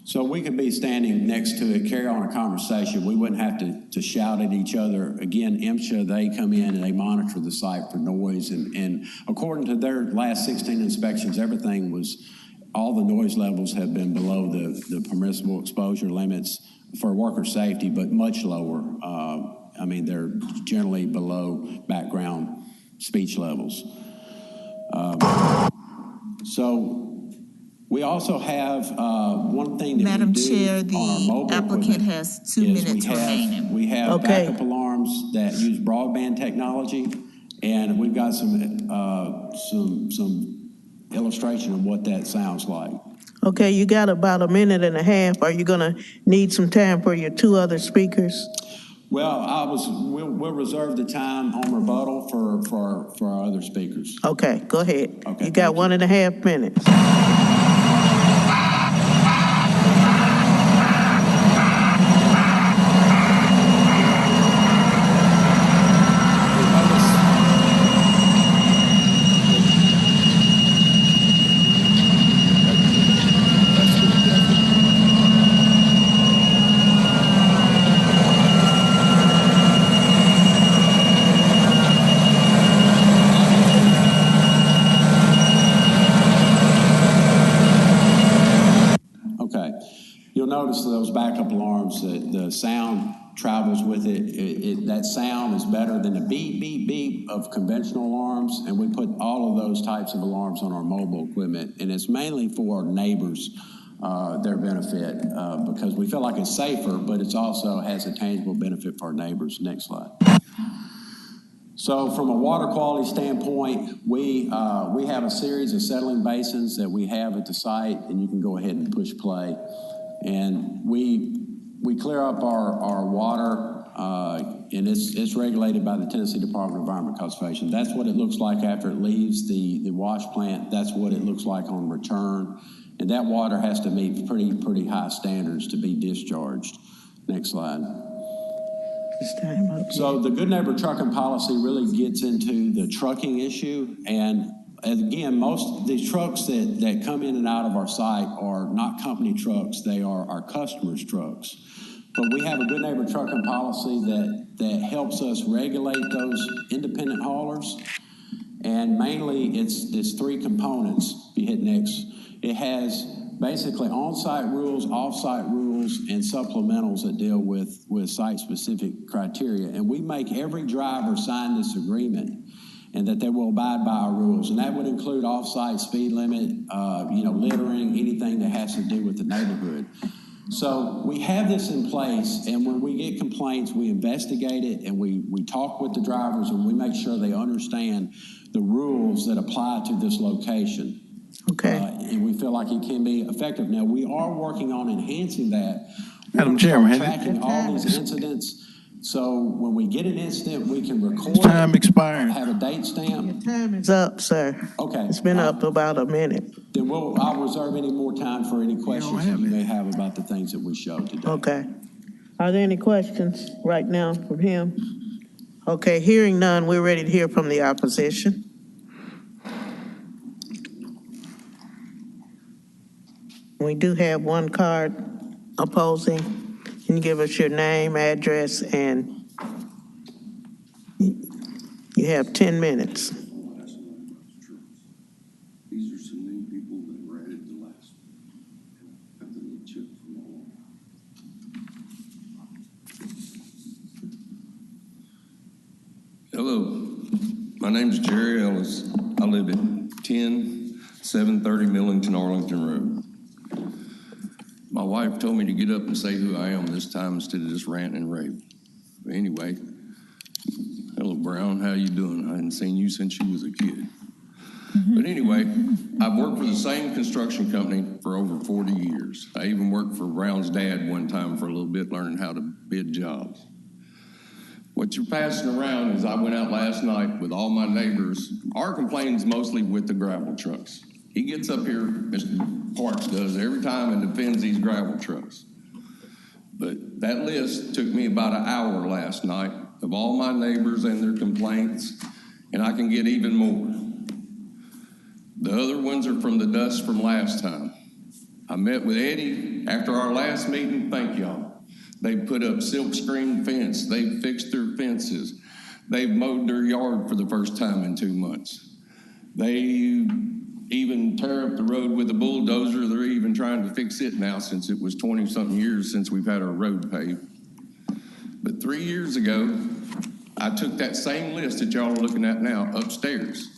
So we could be standing next to it, carry on a conversation. We wouldn't have to shout at each other. Again, MSHA, they come in and they monitor the site for noise. And according to their last 16 inspections, all the noise levels have been below the permissible exposure limits for worker safety, but much lower. They're generally below background speech levels. We also have one thing that Madam we do Chair, on our mobile the applicant equipment has 2 minutes remaining. We have Okay. backup alarms that use broadband technology, and we've got some illustration of what that sounds like. Okay, you got about a minute and a half. Are you gonna need some time for your 2 other speakers? Well, we'll reserve the time on rebuttal for our other speakers. Okay, go ahead. Okay, You got 1.5 minutes. You'll notice those backup alarms, the sound travels with it. That sound is better than the beep, beep, beep of conventional alarms, and we put all of those types of alarms on our mobile equipment, and it's mainly for our neighbors, their benefit, because we feel like it's safer, but it also has a tangible benefit for our neighbors. Next slide. So from a water quality standpoint, we have a series of settling basins that we have at the site, and you can go ahead and push play. And we clear up our water, and it's regulated by the Tennessee Department of Environmental Conservation. That's what it looks like after it leaves the wash plant. That's what it looks like on return. And that water has to meet pretty high standards to be discharged. Next slide. So the Good Neighbor Trucking Policy really gets into the trucking issue. And again, most of these trucks that come in and out of our site are not company trucks. They are our customers' trucks. But we have a Good Neighbor Trucking Policy that helps us regulate those independent haulers. And mainly it's 3 components. If you hit next, it has basically on-site rules, off-site rules, and supplementals that deal with site-specific criteria. And we make every driver sign this agreement and that they will abide by our rules. And that would include off-site speed limit, littering, anything that has to do with the neighborhood. So we have this in place, and when we get complaints, we investigate it, and we talk with the drivers, and we make sure they understand the rules that apply to this location. Okay. And we feel like it can be effective. Now, we are working on enhancing that. Madam Chairman, tracking all these incidents. So when we get an incident, we can record it, time expired. have a date stamp. Your time is up, sir. Okay. It's been up about a minute. Then I'll reserve any more time for any questions that you may have about the things that we showed today. Okay. Are there any questions right now from him? Okay, hearing none, we're ready to hear from the opposition. We do have one card opposing. Can you give us your name, address, and you have 10 minutes. These are some new people that were added the last. Got the little chip from all. Hello, my name's Jerry Ellis. I live at 10730 Millington Arlington Road. My wife told me to get up and say who I am this time instead of just ranting and raving. But anyway, hello, Brown. How you doing? I hadn't seen you since you was a kid. But anyway, I've worked for the same construction company for over 40 years. I even worked for Brown's dad one time for a little bit, learning how to bid jobs. What you're passing around is I went out last night with all my neighbors. Our complaints mostly with the gravel trucks. He gets up here, Mr. Parks does, every time and defends these gravel trucks. But that list took me about an hour last night of all my neighbors and their complaints, and I can get even more. The other ones are from the dust from last time. I met with Eddie after our last meeting. Thank y'all. They put up silk screen fence. They fixed their fences. They've mowed their yard for the first time in 2 months. They even tear up the road with a bulldozer. They're even trying to fix it now since it was 20-something years since we've had our road paved. But 3 years ago, I took that same list that y'all are looking at now upstairs.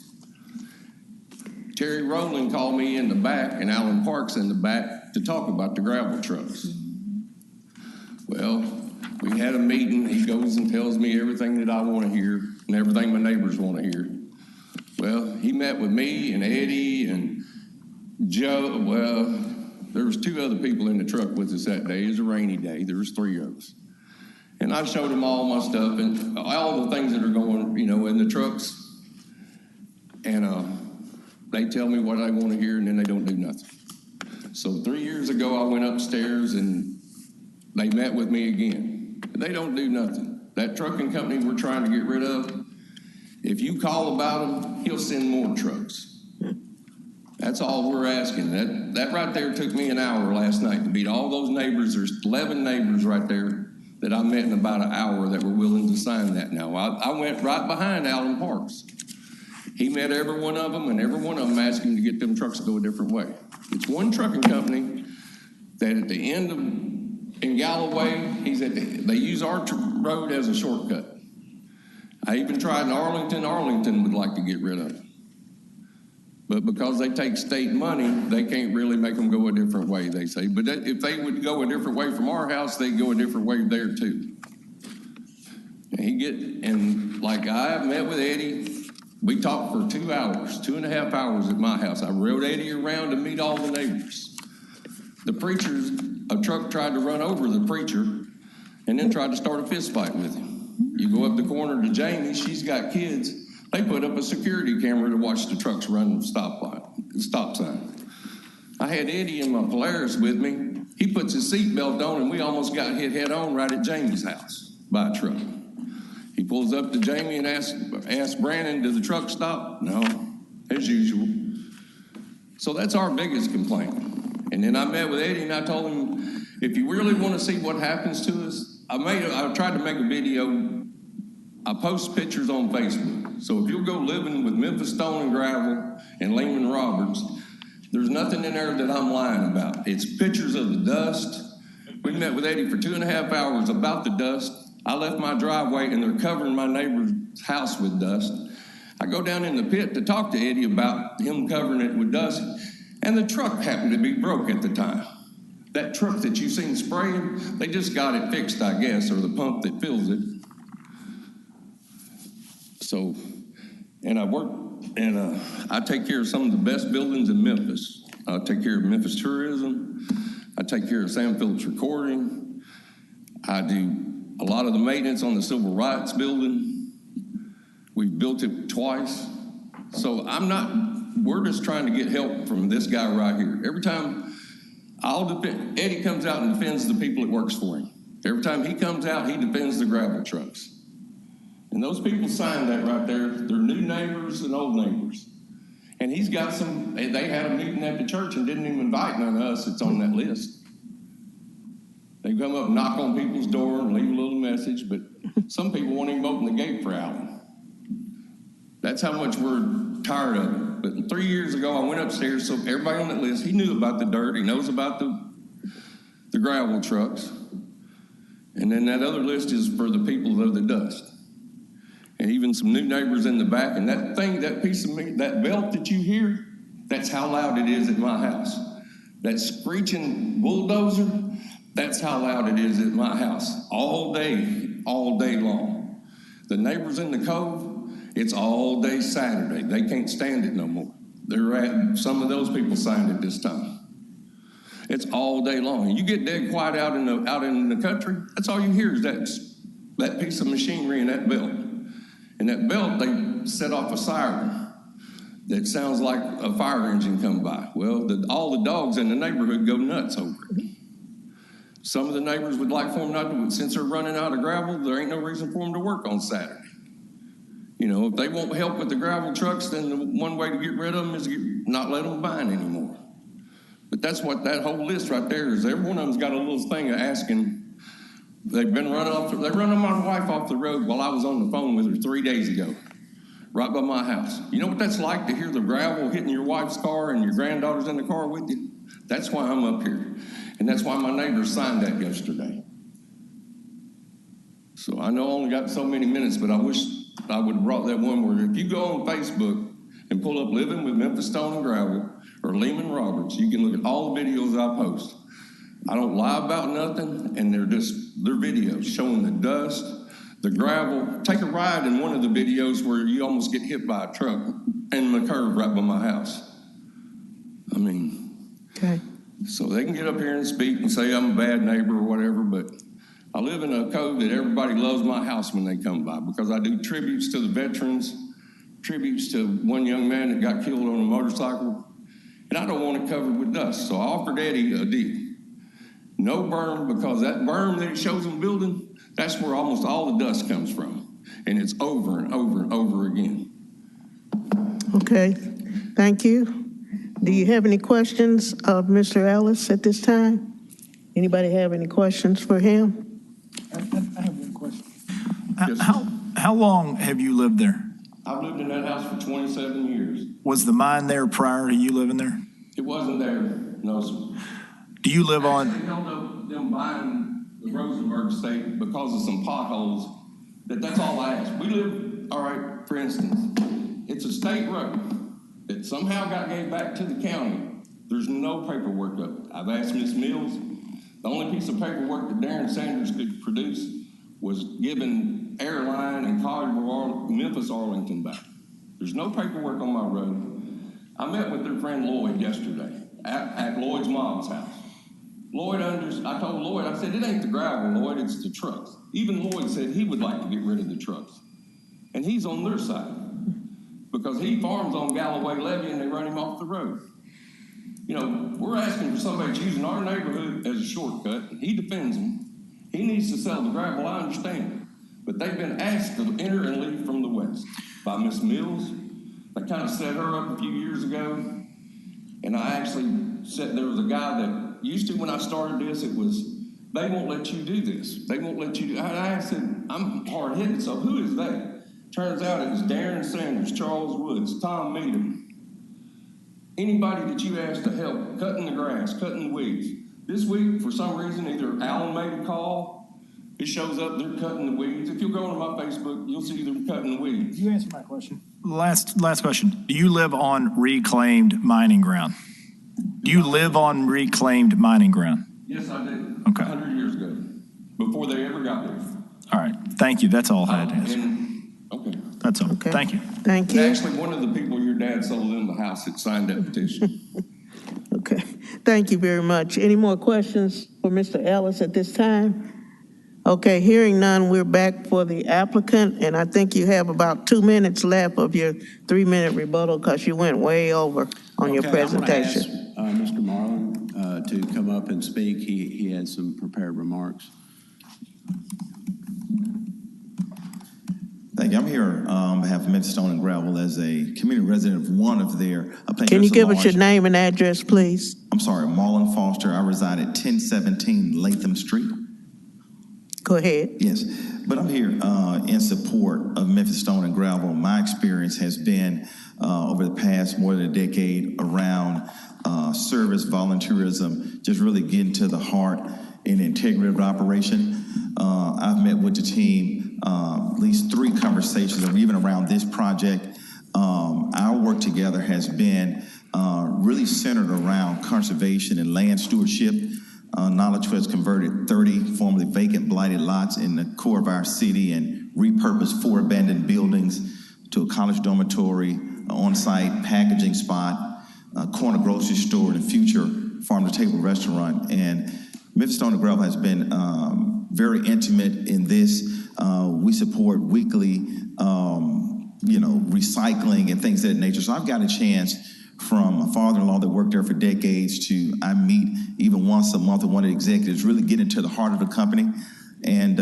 Terry Rowland called me in the back and Alan Parks in the back to talk about the gravel trucks. Well, we had a meeting. He goes and tells me everything that I want to hear and everything my neighbors want to hear. Well, he met with me and Eddie and Joe. Well, there was 2 other people in the truck with us that day. It was a rainy day. There was 3 of us. And I showed them all my stuff and all the things that are going, in the trucks. And they tell me what I want to hear and then they don't do nothing. So 3 years ago, I went upstairs and they met with me again. They don't do nothing. That trucking company we're trying to get rid of, if you call about him, he'll send more trucks. That's all we're asking. That right there took me an hour last night to beat all those neighbors. There's 11 neighbors right there that I met in about an hour that were willing to sign that now. I went right behind Alan Parks. He met every one of them, and every one of them asked him to get them trucks to go a different way. It's one trucking company that at the end of, in Galloway, they use our road as a shortcut. I even tried in Arlington. Arlington would like to get rid of it. But because they take state money, they can't really make them go a different way, they say. But if they would go a different way from our house, they'd go a different way there too. And like I met with Eddie, we talked for 2 hours, 2.5 hours at my house. I rode Eddie around to meet all the neighbors. The preachers, a truck tried to run over the preacher and then tried to start a fist fight with him. You go up the corner to Jamie, she's got kids. They put up a security camera to watch the trucks run the stop sign. I had Eddie in my Polaris with me. He puts his seatbelt on and we almost got hit head on right at Jamie's house by a truck. He pulls up to Jamie and asks Brandon, did the truck stop? No, as usual. So that's our biggest complaint. And then I met with Eddie and I told him, if you really want to see what happens to us, I tried to make a video. I post pictures on Facebook. So if you'll go living with Memphis Stone and Gravel and Lehman Roberts, there's nothing in there that I'm lying about. It's pictures of the dust. We met with Eddie for 2.5 hours about the dust. I left my driveway and they're covering my neighbor's house with dust. I go down in the pit to talk to Eddie about him covering it with dust, and the truck happened to be broke at the time. That truck that you seen spraying, they just got it fixed, I guess, or the pump that fills it. So, and I work, and I take care of some of the best buildings in Memphis. I take care of Memphis Tourism. I take care of Sam Phillips Recording. I do a lot of the maintenance on the Civil Rights Building. We've built it twice. So we're just trying to get help from this guy right here. Every time Eddie comes out and defends the people that works for him. Every time he comes out, he defends the gravel trucks. And those people signed that right there. They're new neighbors and old neighbors. And he's got they had a meeting at the church and didn't even invite none of us that's on that list. They come up and knock on people's door and leave a little message, but some people won't even open the gate for Alan. That's how much we're tired of it. But 3 years ago, I went upstairs, so everybody on that list, he knew about the dirt, he knows about the gravel trucks. And then that other list is for the people of the dust. And even some new neighbors in the back. And that piece of meat, that belt that you hear, that's how loud it is at my house. that screeching bulldozer, that's how loud it is at my house, all day long. The neighbors in the cove, it's all day Saturday. They can't stand it no more. Some of those people signed it this time. It's all day long. And you get dead quiet out in the country, that's all you hear is that piece of machinery and that belt. And that belt, they set off a siren that sounds like a fire engine come by. Well, all the dogs in the neighborhood go nuts over it. Some of the neighbors would like for them not to, since they're running out of gravel, there ain't no reason for them to work on Saturday. You know, if they won't help with the gravel trucks, then the one way to get rid of them is not let them bind anymore. But that's what that whole list right there is. Every one of them's got a little thing of asking. They run my wife off the road while I was on the phone with her 3 days ago, right by my house. You know what that's like to hear the gravel hitting your wife's car and your granddaughter's in the car with you? That's why I'm up here. And that's why my neighbors signed that yesterday. So I know I only got so many minutes, but I wish I would have brought that one where if you go on Facebook and pull up Living with Memphis Stone and Gravel or Lehman Roberts, you can look at all the videos I post. I don't lie about nothing, and they're videos showing the dust, the gravel. Take a ride in one of the videos where you almost get hit by a truck in the curve right by my house. I mean, okay. So they can get up here and speak and say I'm a bad neighbor or whatever, but I live in a code that everybody loves my house when they come by because I do tributes to the veterans, tributes to one young man that got killed on a motorcycle, and I don't want it covered with dust. So I offered Eddie a deal. No berm, because that berm that it shows them building, that's where almost all the dust comes from. And it's over and over and over again. Okay, thank you. Do you have any questions of Mr. Ellis at this time? Anybody have any questions for him? I have one question. Yes, How long have you lived there? I've lived in that house for 27 years. Was the mine there prior to you living there? It wasn't there, no, sir. Do you live on? They held up them buying the Rosenberg estate because of some potholes. That's all I asked. We live, all right, for instance, it's a state road that somehow got gave back to the county. There's no paperwork up. I've asked Ms. Mills. The only piece of paperwork that Darren Sanders could produce was giving Airline and College Memphis Arlington back. There's no paperwork on my road. I met with their friend Lloyd yesterday at Lloyd's mom's house. I told Lloyd, I said, it ain't the gravel, Lloyd, it's the trucks. Even Lloyd said he would like to get rid of the trucks. And he's on their side because he farms on Galloway Levee and they run him off the road. You know, we're asking for somebody that's using our neighborhood as a shortcut. He defends them. He needs to sell the gravel, I understand. But they've been asked to enter and leave from the west by Miss Mills. They kind of set her up a few years ago. And I actually said there was a guy that used to, when I started this, it was, they won't let you do this. They won't let you do, I said, I'm hard hitting, so who is that? Turns out it was Darren Sanders, Charles Woods, Tom Meadham. Anybody that you ask to help cutting the grass, cutting the weeds. This week, for some reason, either Alan made a call, it shows up, they're cutting the weeds. If you'll go on my Facebook, you'll see them cutting the weeds. You answer my question. Last question. Do you live on reclaimed mining ground? Do you live on reclaimed mining ground? Yes, I did. Okay. 100 years ago, before they ever got there. All right. Thank you. That's all I had to ask. Okay. That's all. Okay. Thank you. Thank And you. actually, one of the people your dad sold them the house that signed that petition. Okay, thank you very much. Any more questions for Mr. Ellis at this time? Okay, hearing none, we're back for the applicant, and I think you have about 2 minutes left of your 3-minute rebuttal because you went way over on your presentation. I'm going to ask Mr. Marlin to come up and speak. He had some prepared remarks. Thank you. I'm here on behalf of Memphis Stone and Gravel as a community resident of one of their. Can you give us your name and address, please? I'm sorry, Marlon Foster. I reside at 1017 Latham Street. Go ahead. Yes, but I'm here in support of Memphis Stone and Gravel. My experience has been over the past more than a decade around service, volunteerism, just really getting to the heart and integrity of the operation. I've met with the team at least 3 conversations, and even around this project. our work together has been really centered around conservation and land stewardship. Knowledge has converted 30 formerly vacant, blighted lots in the core of our city and repurposed 4 abandoned buildings to a college dormitory, an on-site packaging spot, a corner grocery store, and a future farm-to-table restaurant. And Memphis Stone and Gravel has been very intimate in this. We support weekly, recycling and things of that nature. So I've got a chance from a father-in-law that worked there for decades to I meet even once a month with one of the executives, really get into the heart of the company. And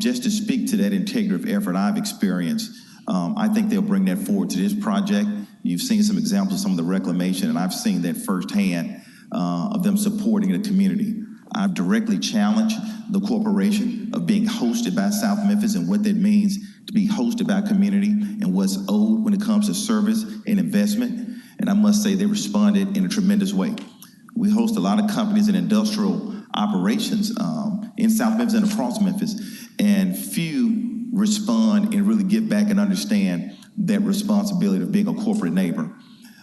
just to speak to that integrative effort I've experienced, I think they'll bring that forward to this project. You've seen some examples of some of the reclamation, and I've seen that firsthand of them supporting the community. I've directly challenged the corporation of being hosted by South Memphis and what that means to be hosted by community and what's owed when it comes to service and investment. And I must say they responded in a tremendous way. We host a lot of companies and industrial operations in South Memphis and across Memphis, and few respond and really give back and understand that responsibility of being a corporate neighbor.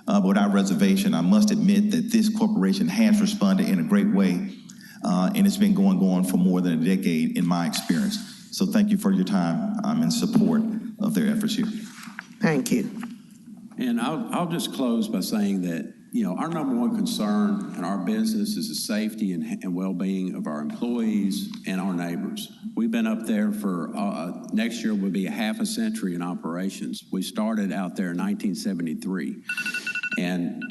But without reservation, I must admit that this corporation has responded in a great way, and it's been going on for more than a decade in my experience. So thank you for your time. I'm in support of their efforts here. Thank you. And I'll just close by saying that, our number one concern in our business is the safety and well-being of our employees and our neighbors. We've been up there for, next year will be a half a century in operations. We started out there in 1973. And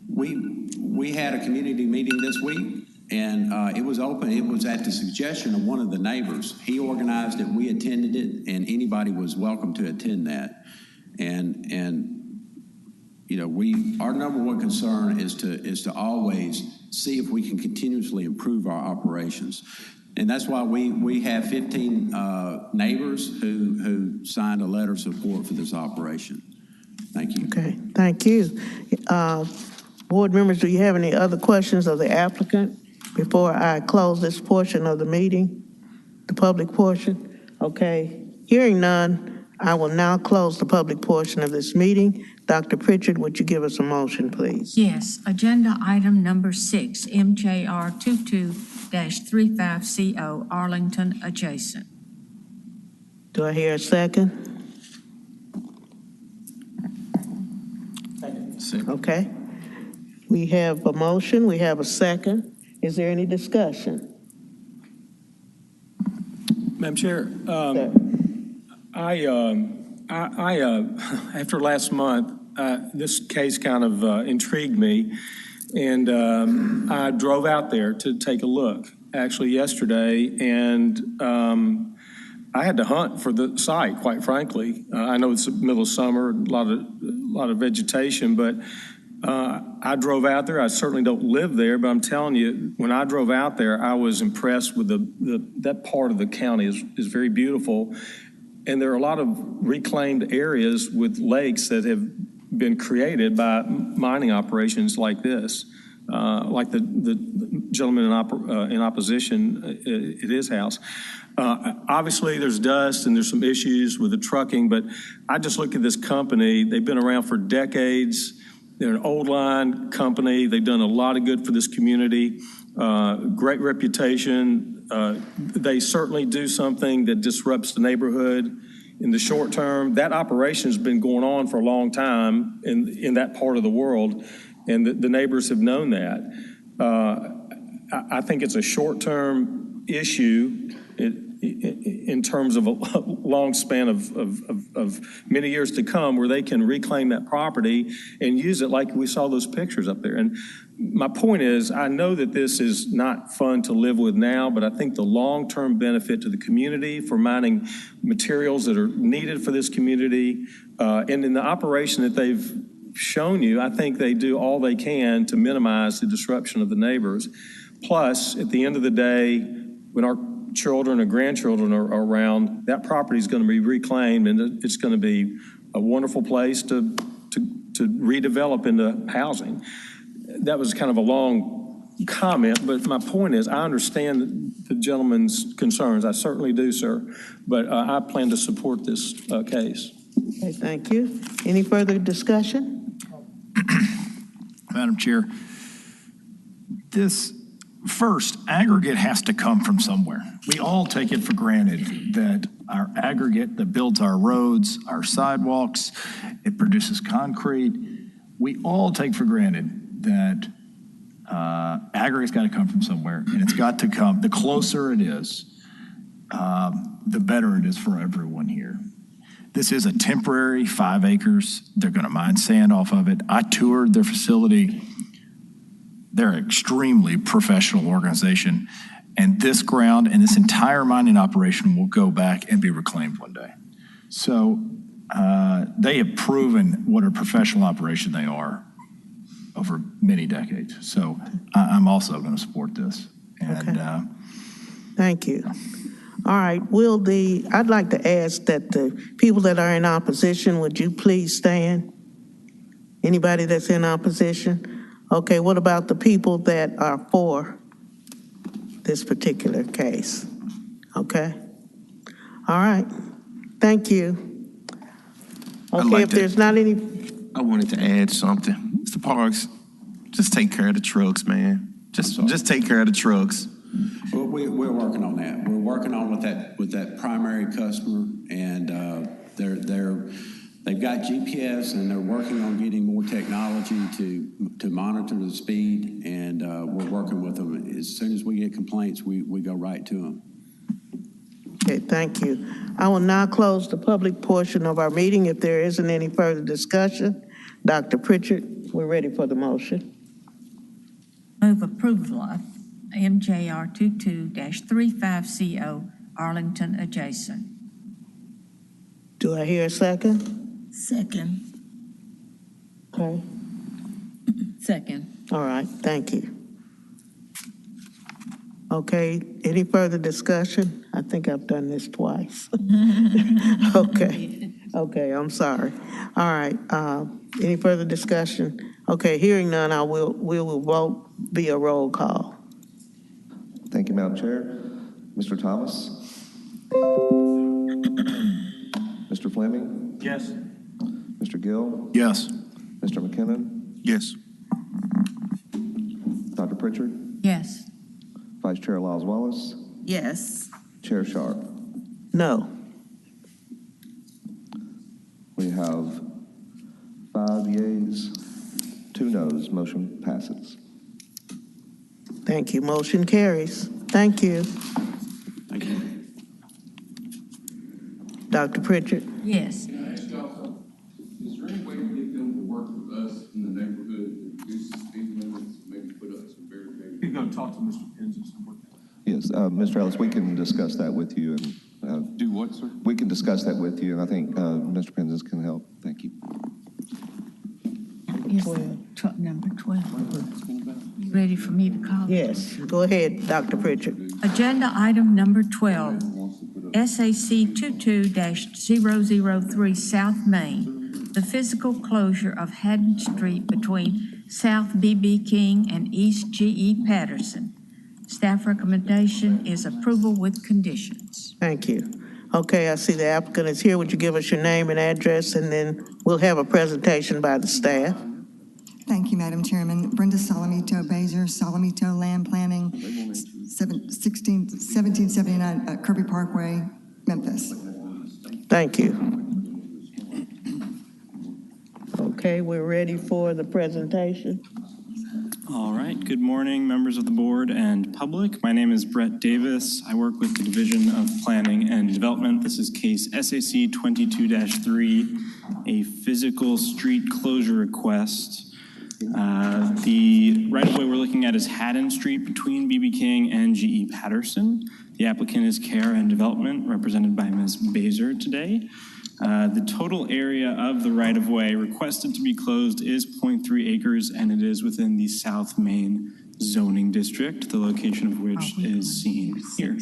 we had a community meeting this week, and it was open. It was at the suggestion of one of the neighbors. He organized it, we attended it, and anybody was welcome to attend that. And our number one concern is to always see if we can continuously improve our operations. And that's why we have 15 neighbors who signed a letter of support for this operation. Thank you. Okay, thank you. Board members, do you have any other questions of the applicant before I close this portion of the meeting, the public portion? Okay, hearing none, I will now close the public portion of this meeting. Dr. Pritchard, would you give us a motion, please? Yes, agenda item number 6, MJR 22-35CO, Arlington adjacent. Do I hear a second? Okay. We have a motion, we have a second. Is there any discussion? Madam Chair, after last month, this case kind of intrigued me, and I drove out there to take a look, actually yesterday, and I had to hunt for the site, quite frankly. I know it's the middle of summer, a lot of vegetation, but I drove out there. I certainly don't live there, but I'm telling you, when I drove out there, I was impressed with that part of the county is very beautiful. And there are a lot of reclaimed areas with lakes that have been created by mining operations like this, like the gentleman in opposition at his house. Obviously, there's dust and there's some issues with the trucking, but I just look at this company. They've been around for decades. They're an old line company. They've done a lot of good for this community, great reputation. They certainly do something that disrupts the neighborhood in the short term. That operation has been going on for a long time in that part of the world, and the neighbors have known that. I think it's a short-term issue in terms of a long span of many years to come, where they can reclaim that property and use it like we saw those pictures up there. And my point is, I know that this is not fun to live with now, but I think the long-term benefit to the community for mining materials that are needed for this community, and in the operation that they've shown you, I think they do all they can to minimize the disruption of the neighbors. Plus, at the end of the day, when our children and grandchildren are around, that property is going to be reclaimed, and it's going to be a wonderful place to redevelop into housing. That was kind of a long comment, but my point is, I understand the gentleman's concerns. I certainly do, sir. But I plan to support this case. Okay, thank you. Any further discussion? Madam Chair, this first aggregate has to come from somewhere. We all take it for granted that our aggregate that builds our roads, our sidewalks, it produces concrete. We all take for granted that aggregate's got to come from somewhere, and it's got to come. The closer it is, the better it is for everyone here. This is a temporary 5 acres. They're going to mine sand off of it. I toured their facility. They're an extremely professional organization. And this ground and this entire mining operation will go back and be reclaimed one day. So they have proven what a professional operation they are over many decades. So I'm also going to support this. And Okay. Thank you. All right, I'd like to ask that the people that are in opposition, would you please stand? Anybody that's in opposition? Okay, what about the people that are for this particular case? Okay. All right, thank you. Okay, if there's not any, I wanted to add something. Mr. Parks, just take care of the trucks, man. Just take care of the trucks. Well, we're working on that. We're working on with that primary customer, and they've got GPS, and they're working on getting more technology to monitor the speed, and we're working with them. As soon as we get complaints, we go right to them. okay, thank you. I will now close the public portion of our meeting. If there isn't any further discussion, Dr. Pritchard, we're ready for the motion. Move approval of MJR 22-35CO Arlington adjacent. Do I hear a second? Second. Okay. Second. All right, thank you. Okay, any further discussion? I think I've done this twice. Okay, I'm sorry. All right, any further discussion? Okay, hearing none, we will vote via roll call. Thank you, Madam Chair. Mr. Thomas? Mr. Fleming? Yes. Mr. Gill? yes. Mr. McKinnon? Yes. Dr. Pritchard? Yes. Vice Chair Lyles Wallace? Yes. Chair Sharp? No. We have 5 yeas, 2 noes. Motion passes. Thank you, motion carries. Thank you. Thank you. Dr. Pritchard? Yes. Can I ask y'all something? Is there any way to get them to work with us in the neighborhood to reduce the speed limits, maybe put up some barricades? You're going to talk to Mr. Penzias. Yes, Mr. Ellis, we can discuss that with you. And Do what, sir? we can discuss that with you, and I think Mr. Penzias can help. Thank you. Is number 12. You ready for me to call? Yes, go ahead, Dr. Pritchard. Agenda item number 12, SAC 22-003 South Main, the physical closure of Haddon Street between South B.B. King and East G.E. Patterson. Staff recommendation is approval with conditions. Thank you. Okay, I see the applicant is here. Would you give us your name and address, and then we'll have a presentation by the staff. Thank you, Madam Chairman. Brenda Salamito Baser, Salamito Land Planning, 1779 Kirby Parkway, Memphis. Thank you. Okay, we're ready for the presentation. All right. Good morning, members of the board and public. My name is Brett Davis. I work with the Division of Planning and Development. This is case SAC 22-3, a physical street closure request. The right-of-way we're looking at is Haddon Street between B.B. King and G.E. Patterson. The applicant is Care and Development, represented by Ms. Baser today. The total area of the right-of-way requested to be closed is 0.3 acres, and it is within the South Main zoning district, the location of which is seen here.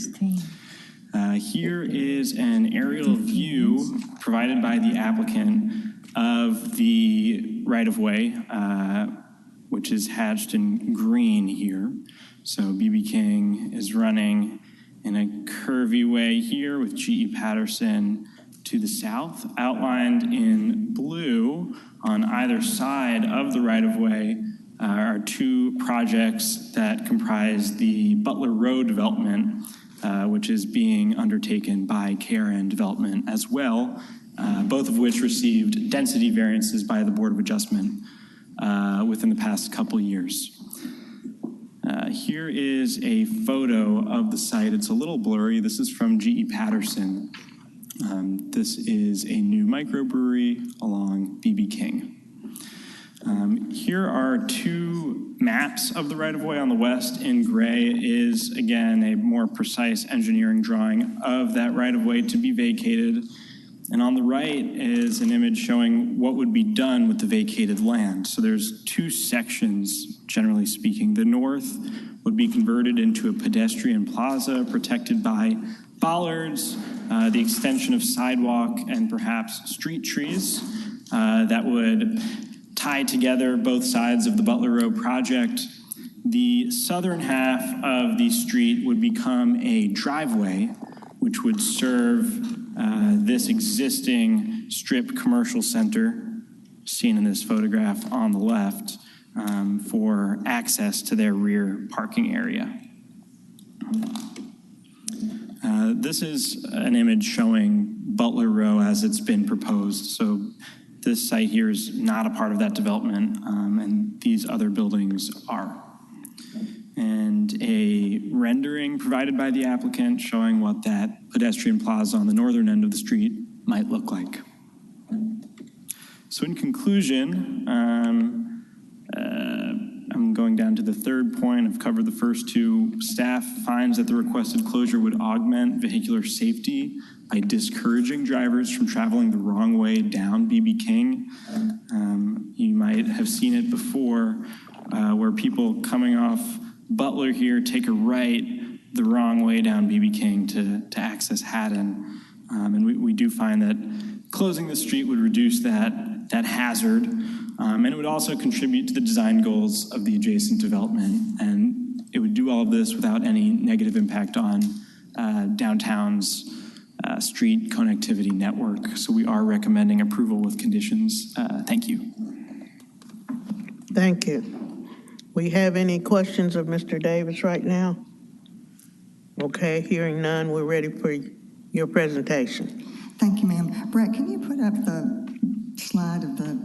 Here is an aerial view provided by the applicant of the right-of-way, which is hatched in green here. So B.B. King is running in a curvy way here with G.E. Patterson To the south, outlined in blue on either side of the right-of-way, are two projects that comprise the Butler Road development, which is being undertaken by KRN Development as well, both of which received density variances by the Board of Adjustment within the past couple years. Here is a photo of the site. It's a little blurry. This is from GE Patterson. This is a new microbrewery along BB King. Here are two maps of the right-of-way. On the west in gray is, again, a more precise engineering drawing of that right-of-way to be vacated. And on the right is an image showing what would be done with the vacated land. So there's two sections, generally speaking. The north would be converted into a pedestrian plaza protected by bollards, the extension of sidewalk, and perhaps street trees that would tie together both sides of the Butler Road project. The southern half of the street would become a driveway, which would serve this existing strip commercial center, seen in this photograph on the left, for access to their rear parking area. This is an image showing Butler Row as it's been proposed. So this site here is not a part of that development, and these other buildings are. And a rendering provided by the applicant showing what that pedestrian plaza on the northern end of the street might look like. So in conclusion, I'm going down to the third point. I've covered the first two. Staff finds that the requested closure would augment vehicular safety by discouraging drivers from traveling the wrong way down BB King. You might have seen it before, where people coming off Butler here take a right the wrong way down BB King to access Haddon. And we do find that closing the street would reduce that hazard, and it would also contribute to the design goals of the adjacent development. And it would do all of this without any negative impact on downtown's street connectivity network. So we are recommending approval with conditions. Thank you. Thank you. We have any questions of Mr. Davis right now? Okay, hearing none, we're ready for your presentation. Thank you, ma'am. Brett, can you put up the slide of the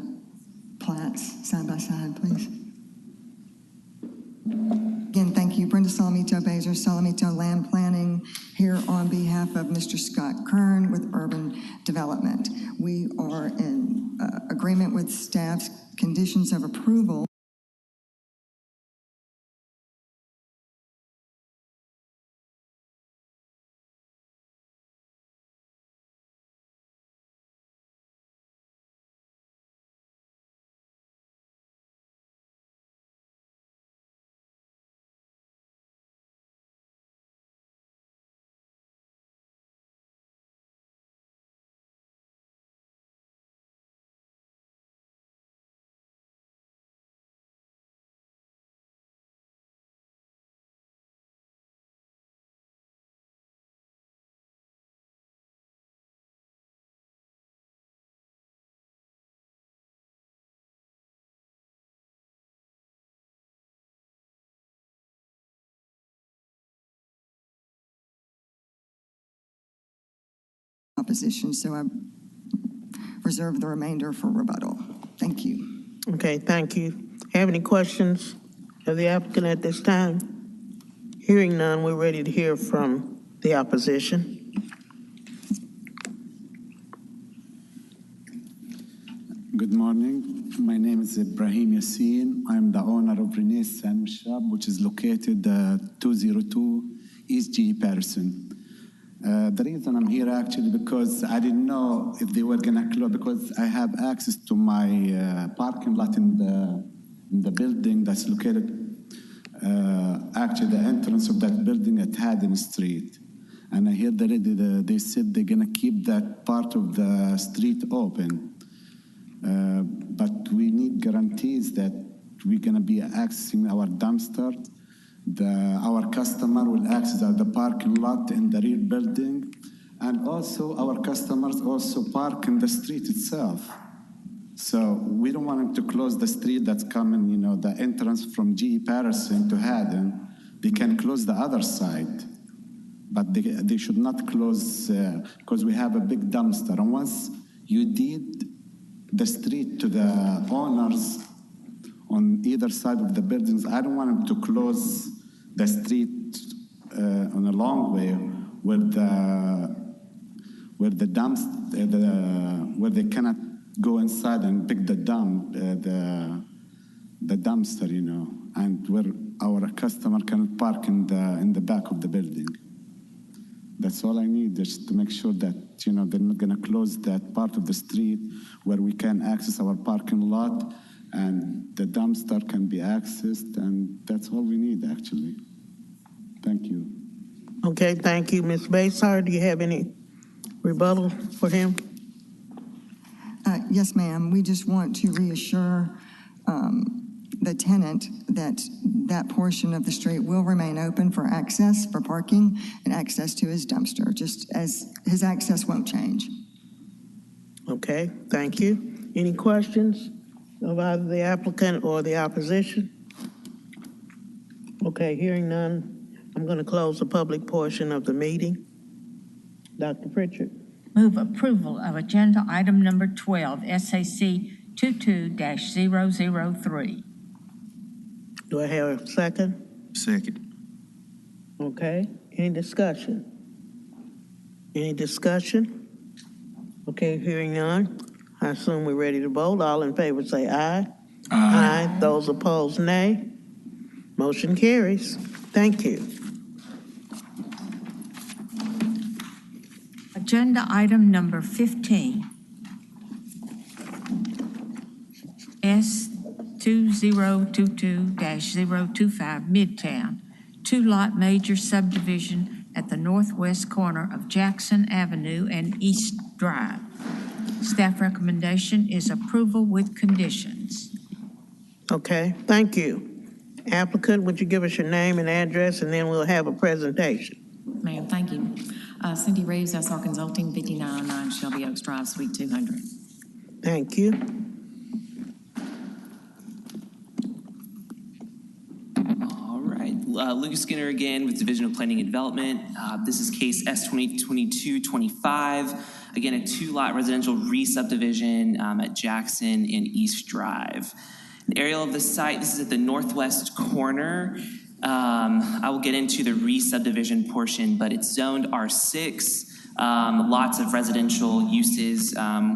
plats side by side, please? Again, thank you. Brenda Salamito Baser, Salamito Land Planning, here on behalf of Mr. Scott Kern with Urban Development. We are in agreement with staff's conditions of approval. Opposition, so I reserve the remainder for rebuttal. Thank you. Okay, thank you. Have any questions of the applicant at this time? Hearing none, we're ready to hear from the opposition. Good morning. My name is Ibrahim Yassin. I'm the owner of Renee's Sandwich Shop, which is located 202 East GE Patterson. The reason I'm here actually because I didn't know if they were gonna close, because I have access to my parking lot in the building that's located actually the entrance of that building at Haddon Street. And I hear that they said they're gonna keep that part of the street open. But we need guarantees that we're gonna be accessing our dumpster. Our customer will access the parking lot in the rear building And also, our customers also park in the street itself. So we don't want them to close the street that's coming, the entrance from GE Patterson to Haddon. They can close the other side, but they should not close, because we have a big dumpster. And once you deed the street to the owners on either side of the buildings, I don't want them to close the street on a long way where the dumps, where they cannot go inside and pick the dumpster, and where our customer can park in the back of the building. That's all I need, just to make sure that, they're not gonna close that part of the street where we can access our parking lot and the dumpster can be accessed, and that's all we need, actually. Thank you. Okay, thank you. Ms. Basar, do you have any rebuttal for him? Yes, ma'am. We just want to reassure the tenant that that portion of the street will remain open for access, for parking, and access to his dumpster, just as his access won't change. Okay, thank you. Any questions of either the applicant or the opposition? Okay, hearing none, I'm going to close the public portion of the meeting. Dr. Pritchard. Move approval of agenda item number 12, SAC 22-003. Do I have a second? Second. Okay, any discussion? Any discussion? Okay, hearing none, I assume we're ready to vote. All in favor say aye. Aye. Those opposed, nay. Motion carries. Thank you. Agenda item number 15, S2022-025 Midtown, two-lot major subdivision at the northwest corner of Jackson Avenue and East Drive. Staff recommendation is approval with conditions. Okay, thank you. Applicant, would you give us your name and address, and then we'll have a presentation. Ma'am, thank you. Cindy Reeves, SR Consulting, 5909 Shelby Oaks Drive, Suite 200. Thank you. All right. Lucas Skinner again with Division of Planning and Development. This is case S2022-25. Again, a two-lot residential re-subdivision at Jackson and East Drive. The aerial of the site, this is at the northwest corner. I will get into the re-subdivision portion, but it's zoned R6. Lots of residential uses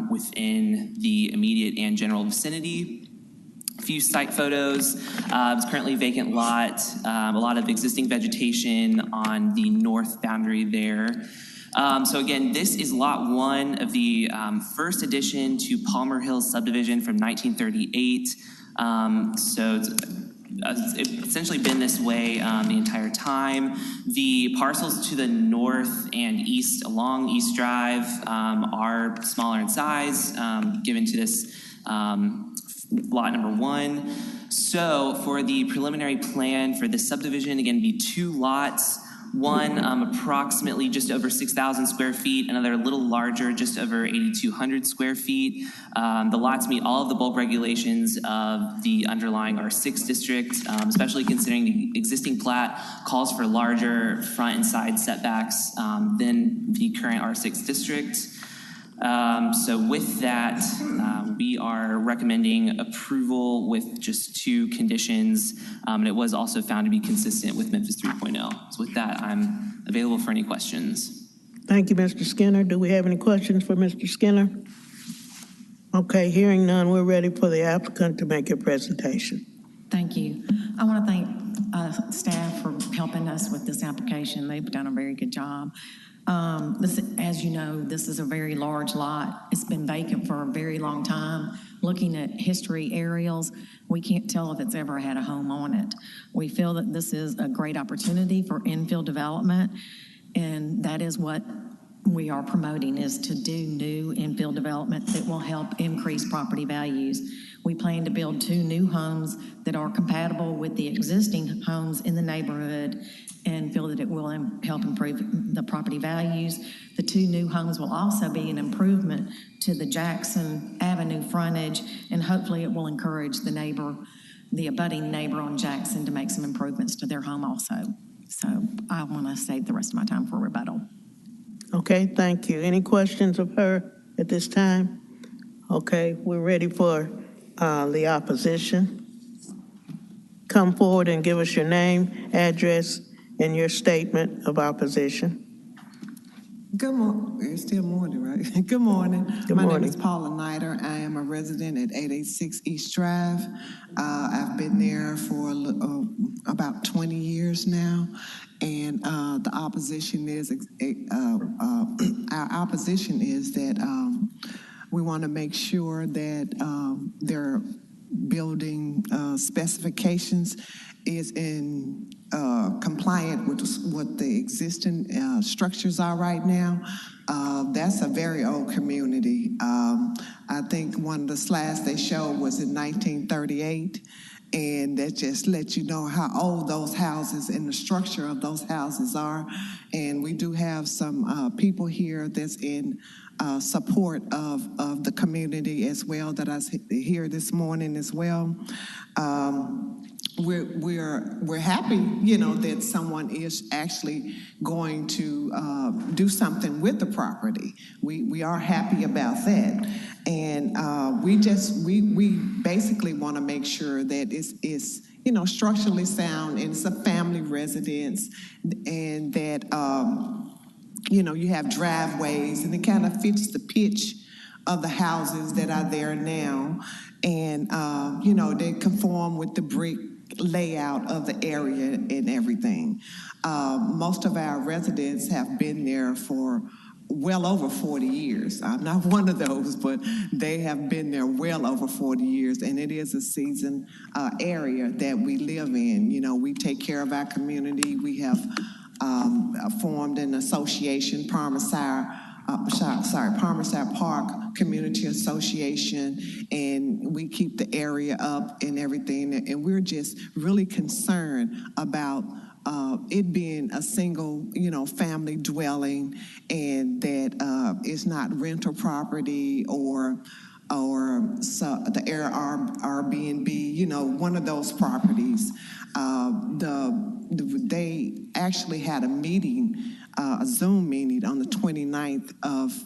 within the immediate and general vicinity. A few site photos. It's currently a vacant lot. A lot of existing vegetation on the north boundary there. So again, this is lot one of the first addition to Palmer Hills subdivision from 1938. So it's essentially been this way the entire time. The parcels to the north and east along East Drive are smaller in size, given to this lot number one. So for the preliminary plan for this subdivision, again, be two lots. One approximately just over 6,000 square feet, another a little larger, just over 8,200 square feet. The lots meet all of the bulk regulations of the underlying R6 district, especially considering the existing plat calls for larger front and side setbacks than the current R6 district. So with that, we are recommending approval with just two conditions, and it was also found to be consistent with Memphis 3.0. So with that, I'm available for any questions. Thank you, Mr. Skinner. Do we have any questions for Mr. Skinner? Okay, hearing none, we're ready for the applicant to make a presentation. Thank you. I want to thank staff for helping us with this application. They've done a very good job. As you know, this is a very large lot. It's been vacant for a very long time. Looking at history aerials, we can't tell if it's ever had a home on it. We feel that this is a great opportunity for infill development, and that is what we are promoting, is to do new infill development that will help increase property values. We plan to build two new homes that are compatible with the existing homes in the neighborhood and feel that it will help improve the property values. The 2 new homes will also be an improvement to the Jackson Avenue frontage, and hopefully it will encourage the abutting neighbor on Jackson to make some improvements to their home also. So I want to save the rest of my time for rebuttal. Okay, thank you. Any questions of her at this time? Okay, we're ready for the opposition. Come forward and give us your name, address, and your statement of opposition. Good morning. It's still morning, right? Good morning. Good My morning. name is Paula Nider. I am a resident at 886 East Drive. I've been there for about 20 years now, and the opposition is our opposition is that we want to make sure that their building specifications is in compliant with what the existing structures are right now. That's a very old community. I think one of the slides they showed was in 1938, and that just lets you know how old those houses and the structure of those houses are. And we do have some people here that's in support of the community as well that I hear this morning as well. We're happy, that someone is actually going to do something with the property. We are happy about that, and we basically want to make sure that it's structurally sound and it's a family residence, and that you have driveways and it kind of fits the pitch of the houses that are there now, and they conform with the brick layout of the area and everything. Most of our residents have been there for well over 40 years. I'm not one of those, but they have been there well over 40 years, and it is a seasoned area that we live in. We take care of our community. We have formed an association, Parmasar Park Community Association, and we keep the area up and everything. And we're just really concerned about it being a single, family dwelling, and that it's not rental property or the Airbnb, one of those properties. They actually had a meeting, a Zoom meeting on the 29th of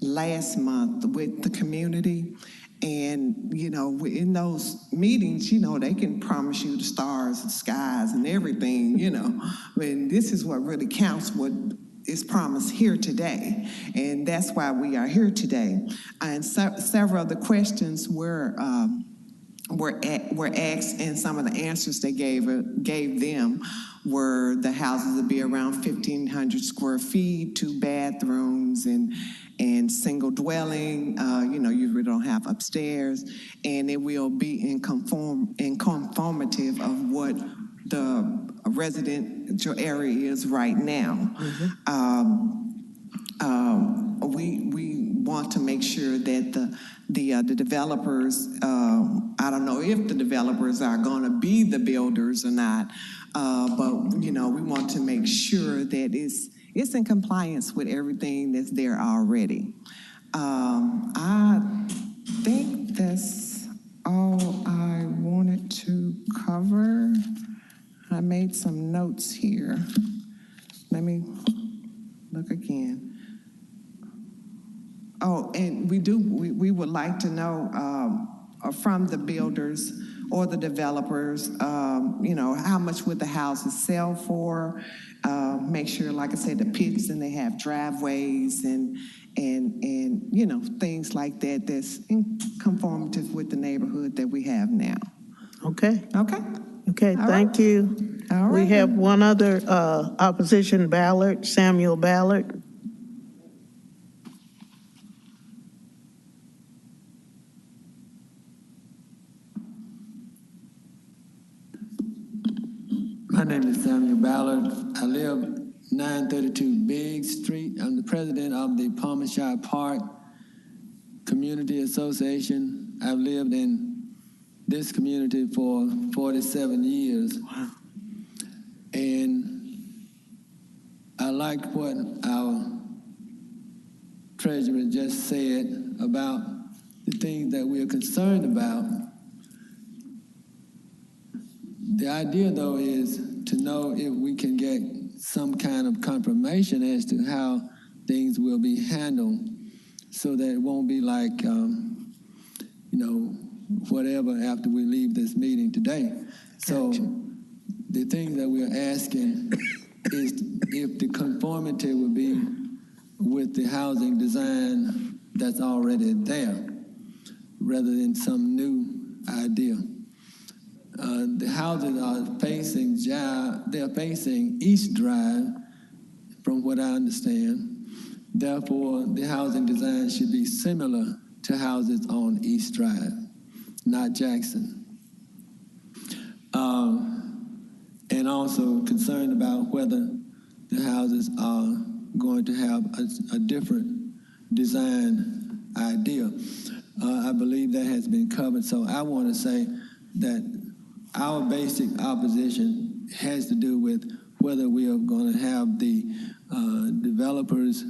last month with the community. And, in those meetings, they can promise you the stars and skies and everything, and this is what really counts, what is promised here today. And that's why we are here today. And several of the questions were asked, and some of the answers they gave them were the houses would be around 1,500 square feet, 2 bathrooms, and single dwelling. You really don't have upstairs, and it will be in conformative of what the residential area is right now. We want to make sure that the developers, I don't know if the developers are going to be the builders or not, but we want to make sure that it's in compliance with everything that's there already. I think that's all I wanted to cover. I made some notes here. Let me look again. Oh, and we would like to know from the builders or the developers, how much would the houses sell for? Make sure, like I said, the pits, and they have driveways and things like that that's in conformity with the neighborhood that we have now. Okay. Okay. Okay, All thank right. you. All We right. have one other opposition ballot, Samuel Ballard. My name is Samuel Ballard. I live 932 Big Street. I'm the president of the Parmasar Park Community Association. I've lived in this community for 47 years. And I like what our treasurer just said about the things that we are concerned about. The idea, though, is to know if we can get some kind of confirmation as to how things will be handled so that it won't be like, whatever after we leave this meeting today. So the thing that we're asking is if the conformity will be with the housing design that's already there rather than some new idea. The houses are they're facing East Drive, from what I understand. Therefore, the housing design should be similar to houses on East Drive, not Jackson. And also concerned about whether the houses are going to have a different design idea. I believe that has been covered. So I want to say that our basic opposition has to do with whether we are going to have the developers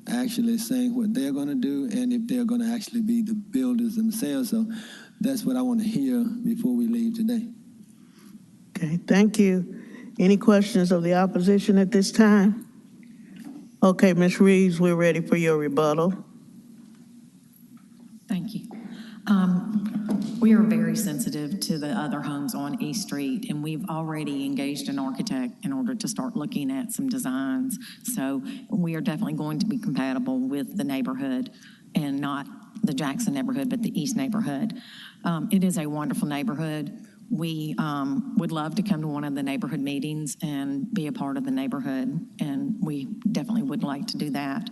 actually saying what they're going to do and if they're going to actually be the builders themselves. So that's what I want to hear before we leave today. Okay, thank you. Any questions of the opposition at this time? Okay, Ms. Reeves, we're ready for your rebuttal. Thank you. We are very sensitive to the other homes on East Street, and we've already engaged an architect in order to start looking at some designs. So we are definitely going to be compatible with the neighborhood, and not the Jackson neighborhood, but the East neighborhood. It is a wonderful neighborhood. We would love to come to one of the neighborhood meetings and be a part of the neighborhood, and we definitely would like to do that.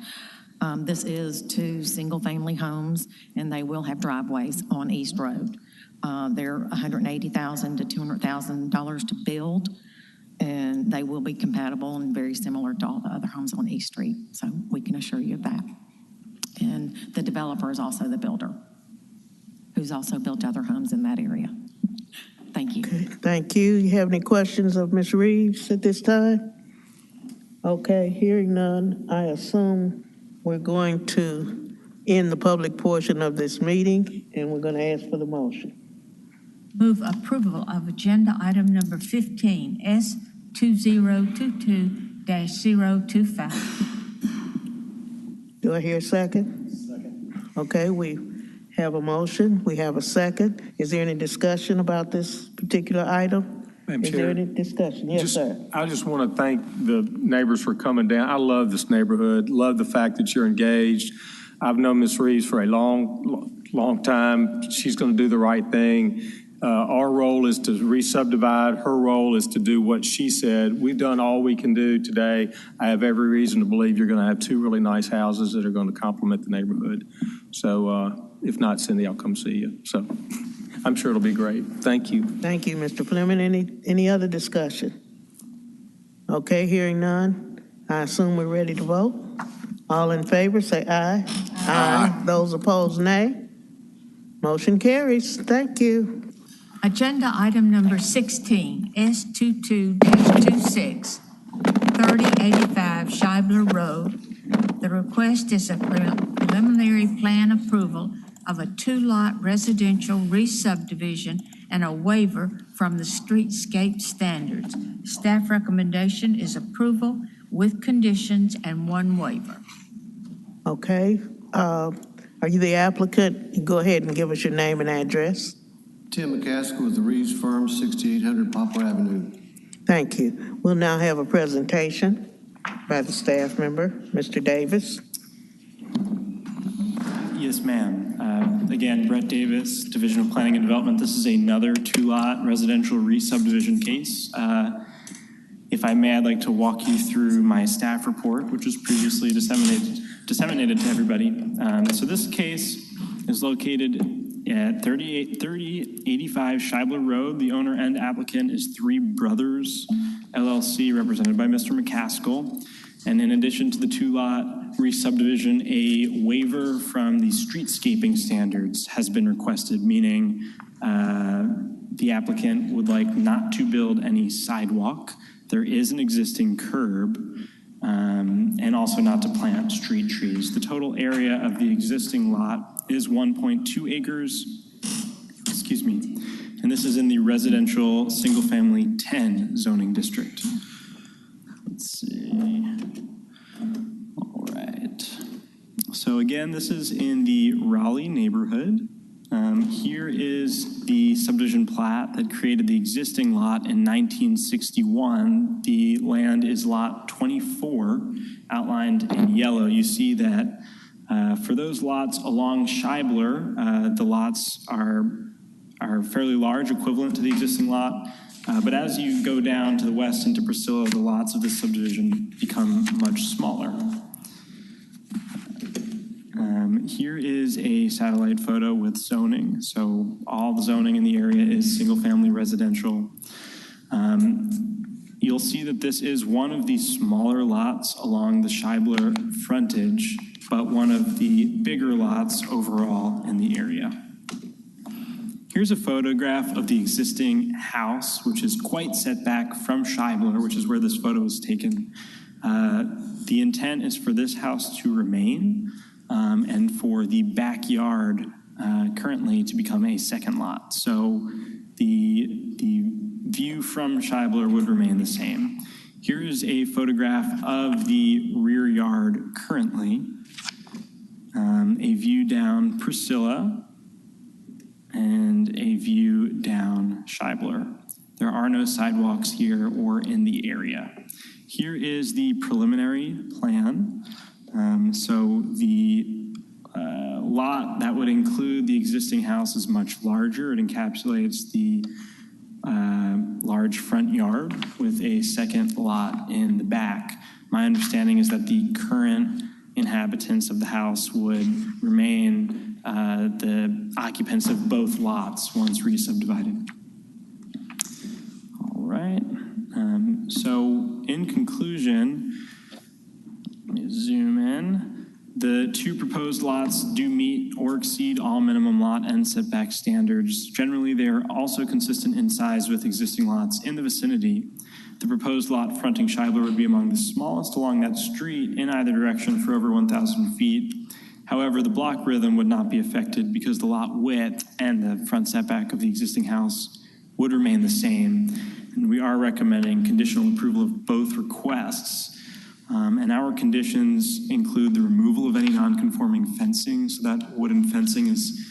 This is 2 single-family homes, and they will have driveways on East Road. They're $180,000 to $200,000 to build, and they will be compatible and very similar to all the other homes on East Street. So we can assure you of that. And the developer is also the builder, who's also built other homes in that area. Thank you. Okay, thank you. You have any questions of Ms. Reeves at this time? Okay, hearing none, I assume we're going to end the public portion of this meeting, and we're going to ask for the motion. Move approval of agenda item number 15, S2022-025. Do I hear a second? Second. Okay, we have a motion. We have a second. Is there any discussion about this particular item? Madam Is Chair, there any discussion? Yes, sir. I just want to thank the neighbors for coming down. I love this neighborhood, love the fact that you're engaged. I've known Ms. Reeves for a long time. She's going to do the right thing. Our role is to re-subdivide. Her role is to do what she said. We've done all we can do today. I have every reason to believe you're going to have 2 really nice houses that are going to complement the neighborhood. So if not, Cindy, I'll come see you. So I'm sure it'll be great. Thank you. Thank you, Mr. Fleming. Any other discussion? Okay, hearing none, I assume we're ready to vote. All in favor, say aye. Aye. Those opposed, nay. Motion carries. Thank you. Agenda item number 16, S22-26, 3085 Scheibler Road. The request is a preliminary plan approval of a 2-lot residential re-subdivision and a waiver from the streetscape standards. Staff recommendation is approval with conditions and 1 waiver. Okay, are you the applicant? Go ahead and give us your name and address. Tim McCaskill with the Reeves Firm, 6800 Poplar Avenue. Thank you. We'll now have a presentation by the staff member, Mr. Davis. Yes, ma'am. Again, Brett Davis, Division of Planning and Development. This is another 2-lot residential re-subdivision case. If I may, I'd like to walk you through my staff report, which was previously disseminated to everybody. So this case is located at 3085 Scheibler Road. The owner and applicant is Three Brothers LLC, represented by Mr. McCaskill. And in addition to the 2-lot re-subdivision, a waiver from the streetscaping standards has been requested, meaning the applicant would like not to build any sidewalk. There is an existing curb, and also not to plant street trees. The total area of the existing lot is 1.2 acres, excuse me, and this is in the residential single-family 10 zoning district. Let's see. All right. So again, this is in the Raleigh neighborhood. Here is the subdivision plat that created the existing lot in 1961. The land is lot 24, outlined in yellow. You see that for those lots along Scheibler, the lots are fairly large, equivalent to the existing lot. But as you go down to the west into Priscilla, the lots of this subdivision become much smaller. Here is a satellite photo with zoning. So all the zoning in the area is single-family residential. You'll see that this is one of the smaller lots along the Scheibler frontage, but one of the bigger lots overall in the area. Here's a photograph of the existing house, which is quite set back from Scheibler, which is where this photo was taken. The intent is for this house to remain, and for the backyard currently to become a second lot. So the view from Scheibler would remain the same. Here is a photograph of the rear yard currently, a view down Priscilla, and a view down Scheibler. There are no sidewalks here or in the area. Here is the preliminary plan. So the lot that would include the existing house is much larger. It encapsulates the large front yard with a second lot in the back. My understanding is that the current inhabitants of the house would remain the occupants of both lots once re-subdivided. All right. So in conclusion, let me zoom in. The two proposed lots do meet or exceed all minimum lot and setback standards. Generally, they are also consistent in size with existing lots in the vicinity. The proposed lot fronting Scheibler would be among the smallest along that street in either direction for over 1,000 feet. However, the block rhythm would not be affected because the lot width and the front setback of the existing house would remain the same. And we are recommending conditional approval of both requests. And our conditions include the removal of any non-conforming fencing, so that wooden fencing is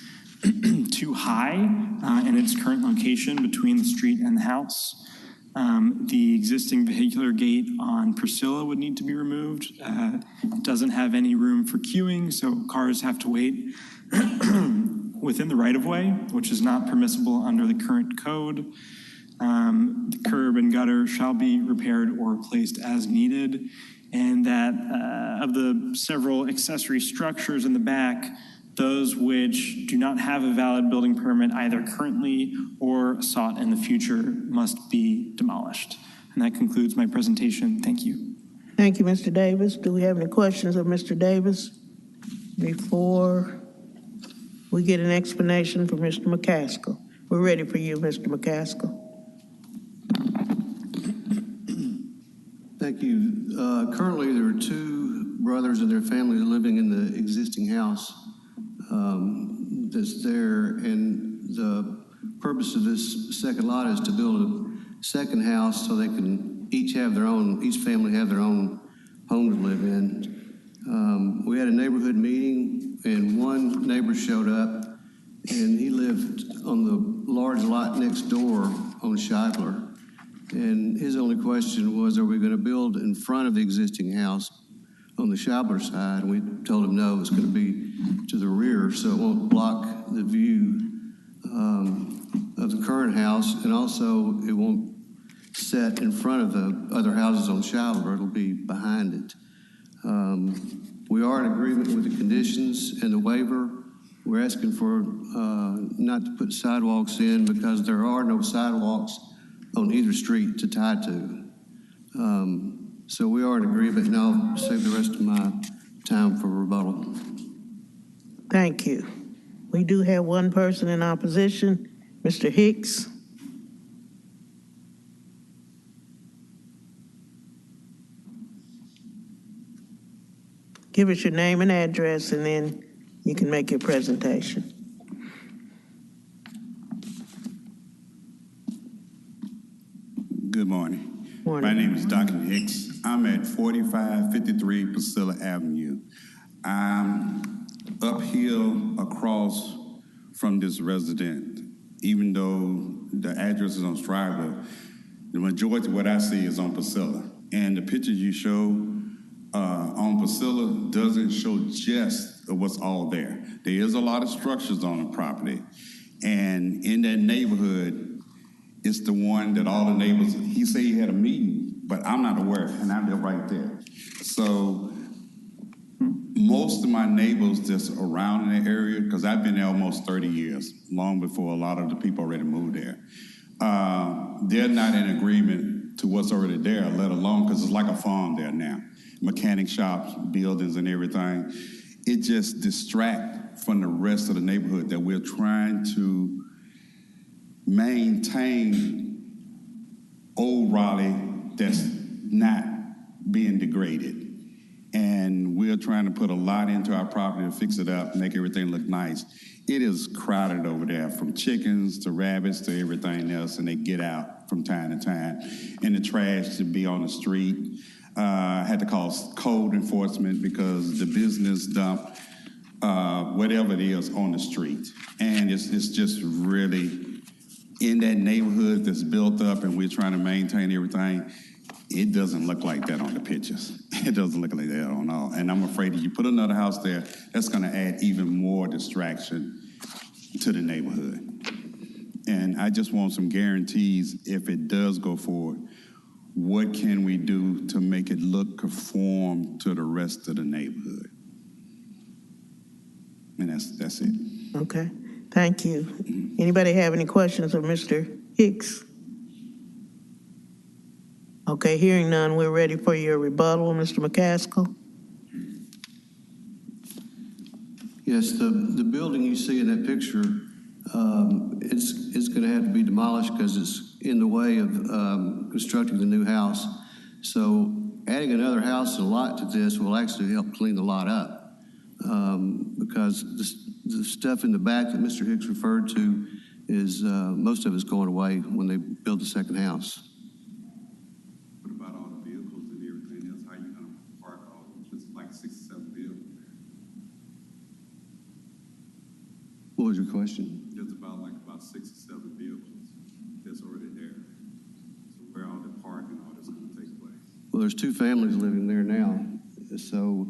too high in its current location between the street and the house. The existing vehicular gate on Priscilla would need to be removed. It doesn't have any room for queuing, so cars have to wait within the right-of-way, which is not permissible under the current code. The curb and gutter shall be repaired or replaced as needed, and that of the several accessory structures in the back, those which do not have a valid building permit either currently or sought in the future must be demolished. And that concludes my presentation. Thank you. Thank you, Mr. Davis. Do we have any questions of Mr. Davis before we get an explanation from Mr. McCaskill? We're ready for you, Mr. McCaskill. Thank you. Currently, there are two brothers and their families living in the existing house that's there, and the purpose of this second lot is to build a second house so they can each family have their own home to live in. We had a neighborhood meeting, and one neighbor showed up, and he lived on the large lot next door on Scheibler. And his only question was, are we going to build in front of the existing house on the Scheibler side? And we told him no, it's going to be to the rear, so it won't block the view of the current house, and also it won't set in front of the other houses on Scheibler. It'll be behind it. We are in agreement with the conditions and the waiver. We're asking for not to put sidewalks in because there are no sidewalks on either street to tie to. So we are in agreement, and I'll save the rest of my time for rebuttal. Thank you. We do have one person in opposition, Mr. Hicks. give us your name and address, and then you can make your presentation. Good morning. Morning. My name is Duncan Hicks. I'm at 4553 Priscilla Avenue. I'm uphill across from this resident. Even though the address is on Strasburg, the majority of what I see is on Priscilla. And the pictures you show on Priscilla doesn't show just what's all there. There is a lot of structures on the property. And in that neighborhood, it's the one that all the neighbors, he said he had a meeting, but I'm not aware, and I live right there. So most of my neighbors that's around in the area, because I've been there almost 30 years, long before a lot of the people already moved there, they're not in agreement to what's already there, let alone, because it's like a farm there now. Mechanic shops, buildings, and everything. It just distracts from the rest of the neighborhood that we're trying to maintain old Raleigh that's not being degraded. And we're trying to put a lot into our property to fix it up, make everything look nice. It is crowded over there, from chickens to rabbits to everything else, and they get out from time to time. And the trash to be on the street. I had to call code enforcement because the business dump whatever it is on the street. And it's just really, in that neighborhood that's built up and we're trying to maintain everything, it doesn't look like that on the pictures. It doesn't look like that on all. And I'm afraid if you put another house there, that's going to add even more distraction to the neighborhood. And I just want some guarantees if it does go forward. What can we do to make it look conform to the rest of the neighborhood? And that's it. Okay, thank you. Anybody have any questions of Mr. Hicks? Okay, hearing none, we're ready for your rebuttal, Mr. McCaskill. Yes, the building you see in that picture, it's going to have to be demolished because it's in the way of constructing the new house. So adding another house and a lot to this will actually help clean the lot up because the stuff in the back that Mr. Hicks referred to is most of it's going away when they build the second house. What about all the vehicles and everything else? How are you going to park all just like 6 or 7 vehicles? What was your question? Just about 6 or 7 vehicles that's already there. So where all the parking, all that's going to take place? Well, there's 2 families living there now, so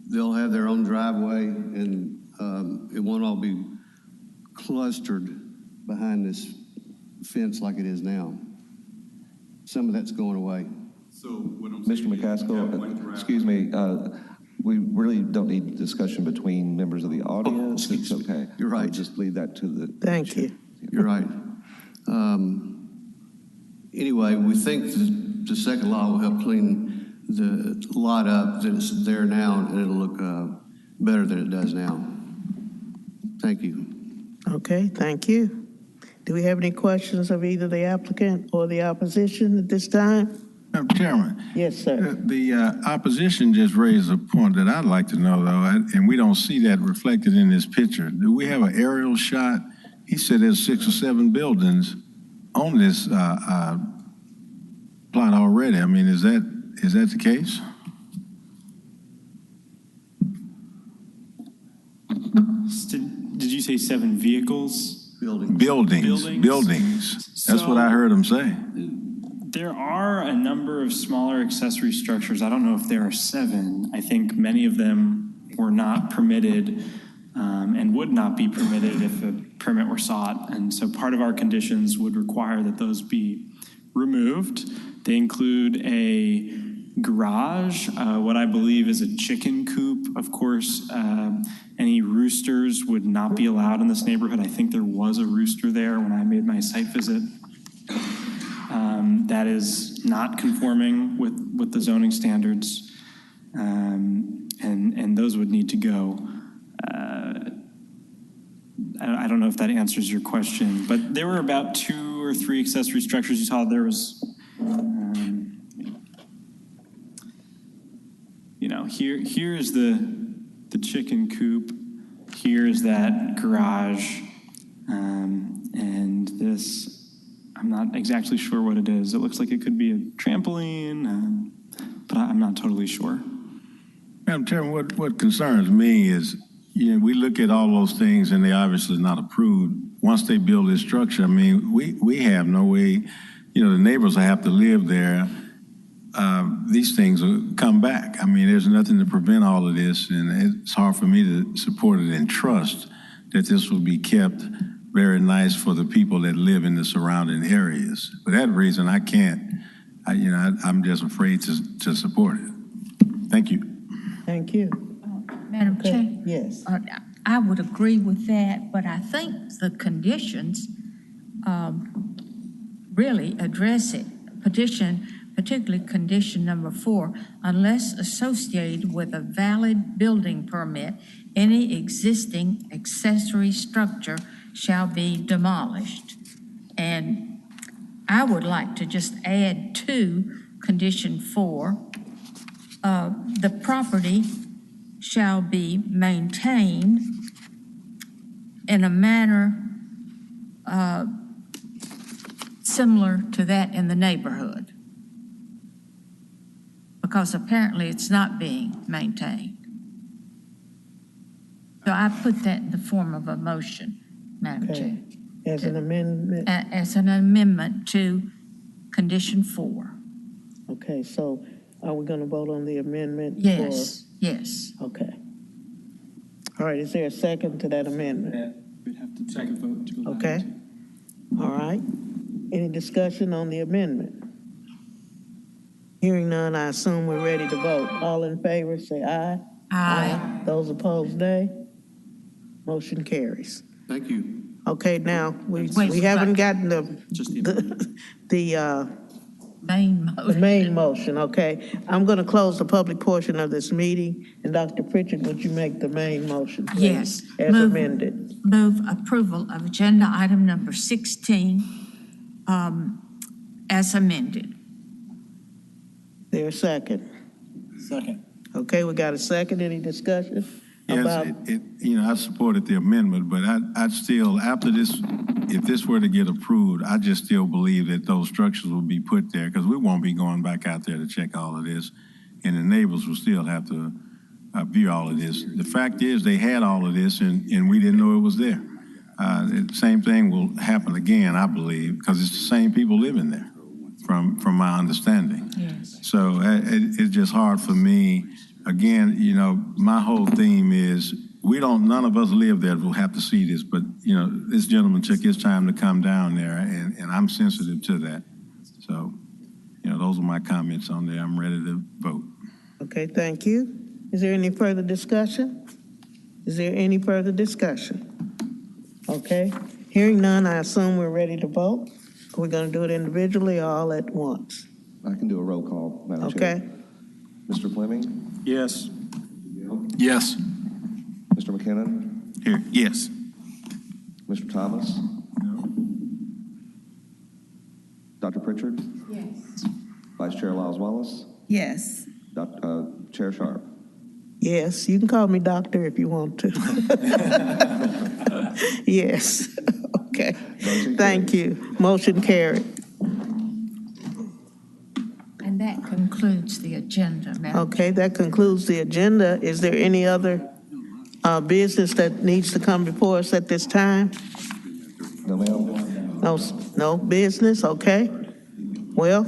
they'll have their own driveway, and it won't all be clustered behind this fence like it is now. Some of that's going away. So what I'm Mr. McCaskill, excuse me, we really don't need discussion between members of the audience. It's okay. You're right. We'll just leave that to the. Thank you. You're right. Anyway, we think the second lot will help clean the lot up that it's there now, and it'll look better than it does now. Thank you. Okay, thank you. Do we have any questions of either the applicant or the opposition at this time? Madam Chairman. Yes, sir. The opposition just raised a point that I'd like to know, though, and we don't see that reflected in this picture. Do we have an aerial shot? He said there's 6 or 7 buildings on this plot already. I mean, is that the case? Did you say 7 vehicles? Buildings. That's what I heard him say. There are a number of smaller accessory structures. I don't know if there are 7. I think many of them were not permitted and would not be permitted if a permit were sought. And so part of our conditions would require that those be removed. They include a garage, what I believe is a chicken coop. Of course, any roosters would not be allowed in this neighborhood. I think there was a rooster there when I made my site visit. That is not conforming with the zoning standards, and those would need to go. I don't know if that answers your question, but there were about 2 or 3 accessory structures. You saw there was, here's the chicken coop. Here's that garage. And this, I'm not exactly sure what it is. It looks like it could be a trampoline, but I'm not totally sure. Madam Chairman, what concerns me is, we look at all those things and they obviously not approved. Once they build this structure, I mean, we have no way, the neighbors will have to live there. These things will come back. I mean, there's nothing to prevent all of this, and it's hard for me to support it and trust that this will be kept very nice for the people that live in the surrounding areas. For that reason, I can't, I'm just afraid to support it. Thank you. Thank you. Madam Chair? Yes. I would agree with that, but I think the conditions really address it. Particularly condition number 4, unless associated with a valid building permit, any existing accessory structure shall be demolished. And I would like to just add to condition 4, the property shall be maintained in a manner similar to that in the neighborhood, because apparently it's not being maintained. So I put that in the form of a motion, Madam Chair. As an amendment? As an amendment to condition 4. Okay, so are we going to vote on the amendment? Yes, yes. Okay. All right, is there a second to that amendment? We'd have to take a vote to allow it. Okay. All right. Any discussion on the amendment? Hearing none, I assume we're ready to vote. All in favor, say aye. Aye. Those opposed, nay. Motion carries. Thank you. Okay, now, we Wait, haven't but- gotten the Main motion. the main motion, okay? I'm going to close the public portion of this meeting, and Dr. Pritchard, would you make the main motion, please? Yes. As amended. Move approval of agenda item number 16 as amended. There a second? Second. Okay, we got a second. Any discussion? Yes, I supported the amendment, but I'd still, after this, if this were to get approved, I just still believe that those structures will be put there, because we won't be going back out there to check all of this, and the neighbors will still have to view all of this. The fact is, they had all of this, and we didn't know it was there. The same thing will happen again, I believe, because it's the same people living there, from my understanding. Yes. So it's just hard for me. Again, my whole theme is none of us live there will have to see this, but, this gentleman took his time to come down there, and I'm sensitive to that. So, those are my comments on there. I'm ready to vote. Okay, thank you. Is there any further discussion? Okay, hearing none, I assume we're ready to vote. Are we going to do it individually or all at once? I can do a roll call, Madam Chair. Okay, Mr. Fleming? Yes. Yes. Mr. McKinnon? Here, yes. Mr. Thomas? No. Dr. Pritchard? Yes. Vice Chair Lyles Wallace? Yes. Chair Sharp? yes, you can call me doctor if you want to. Yes, okay. Thank you. Motion carried. And that concludes the agenda, Madam. Okay, that concludes the agenda. Is there any other business that needs to come before us at this time? No, ma'am. No business, okay. Well,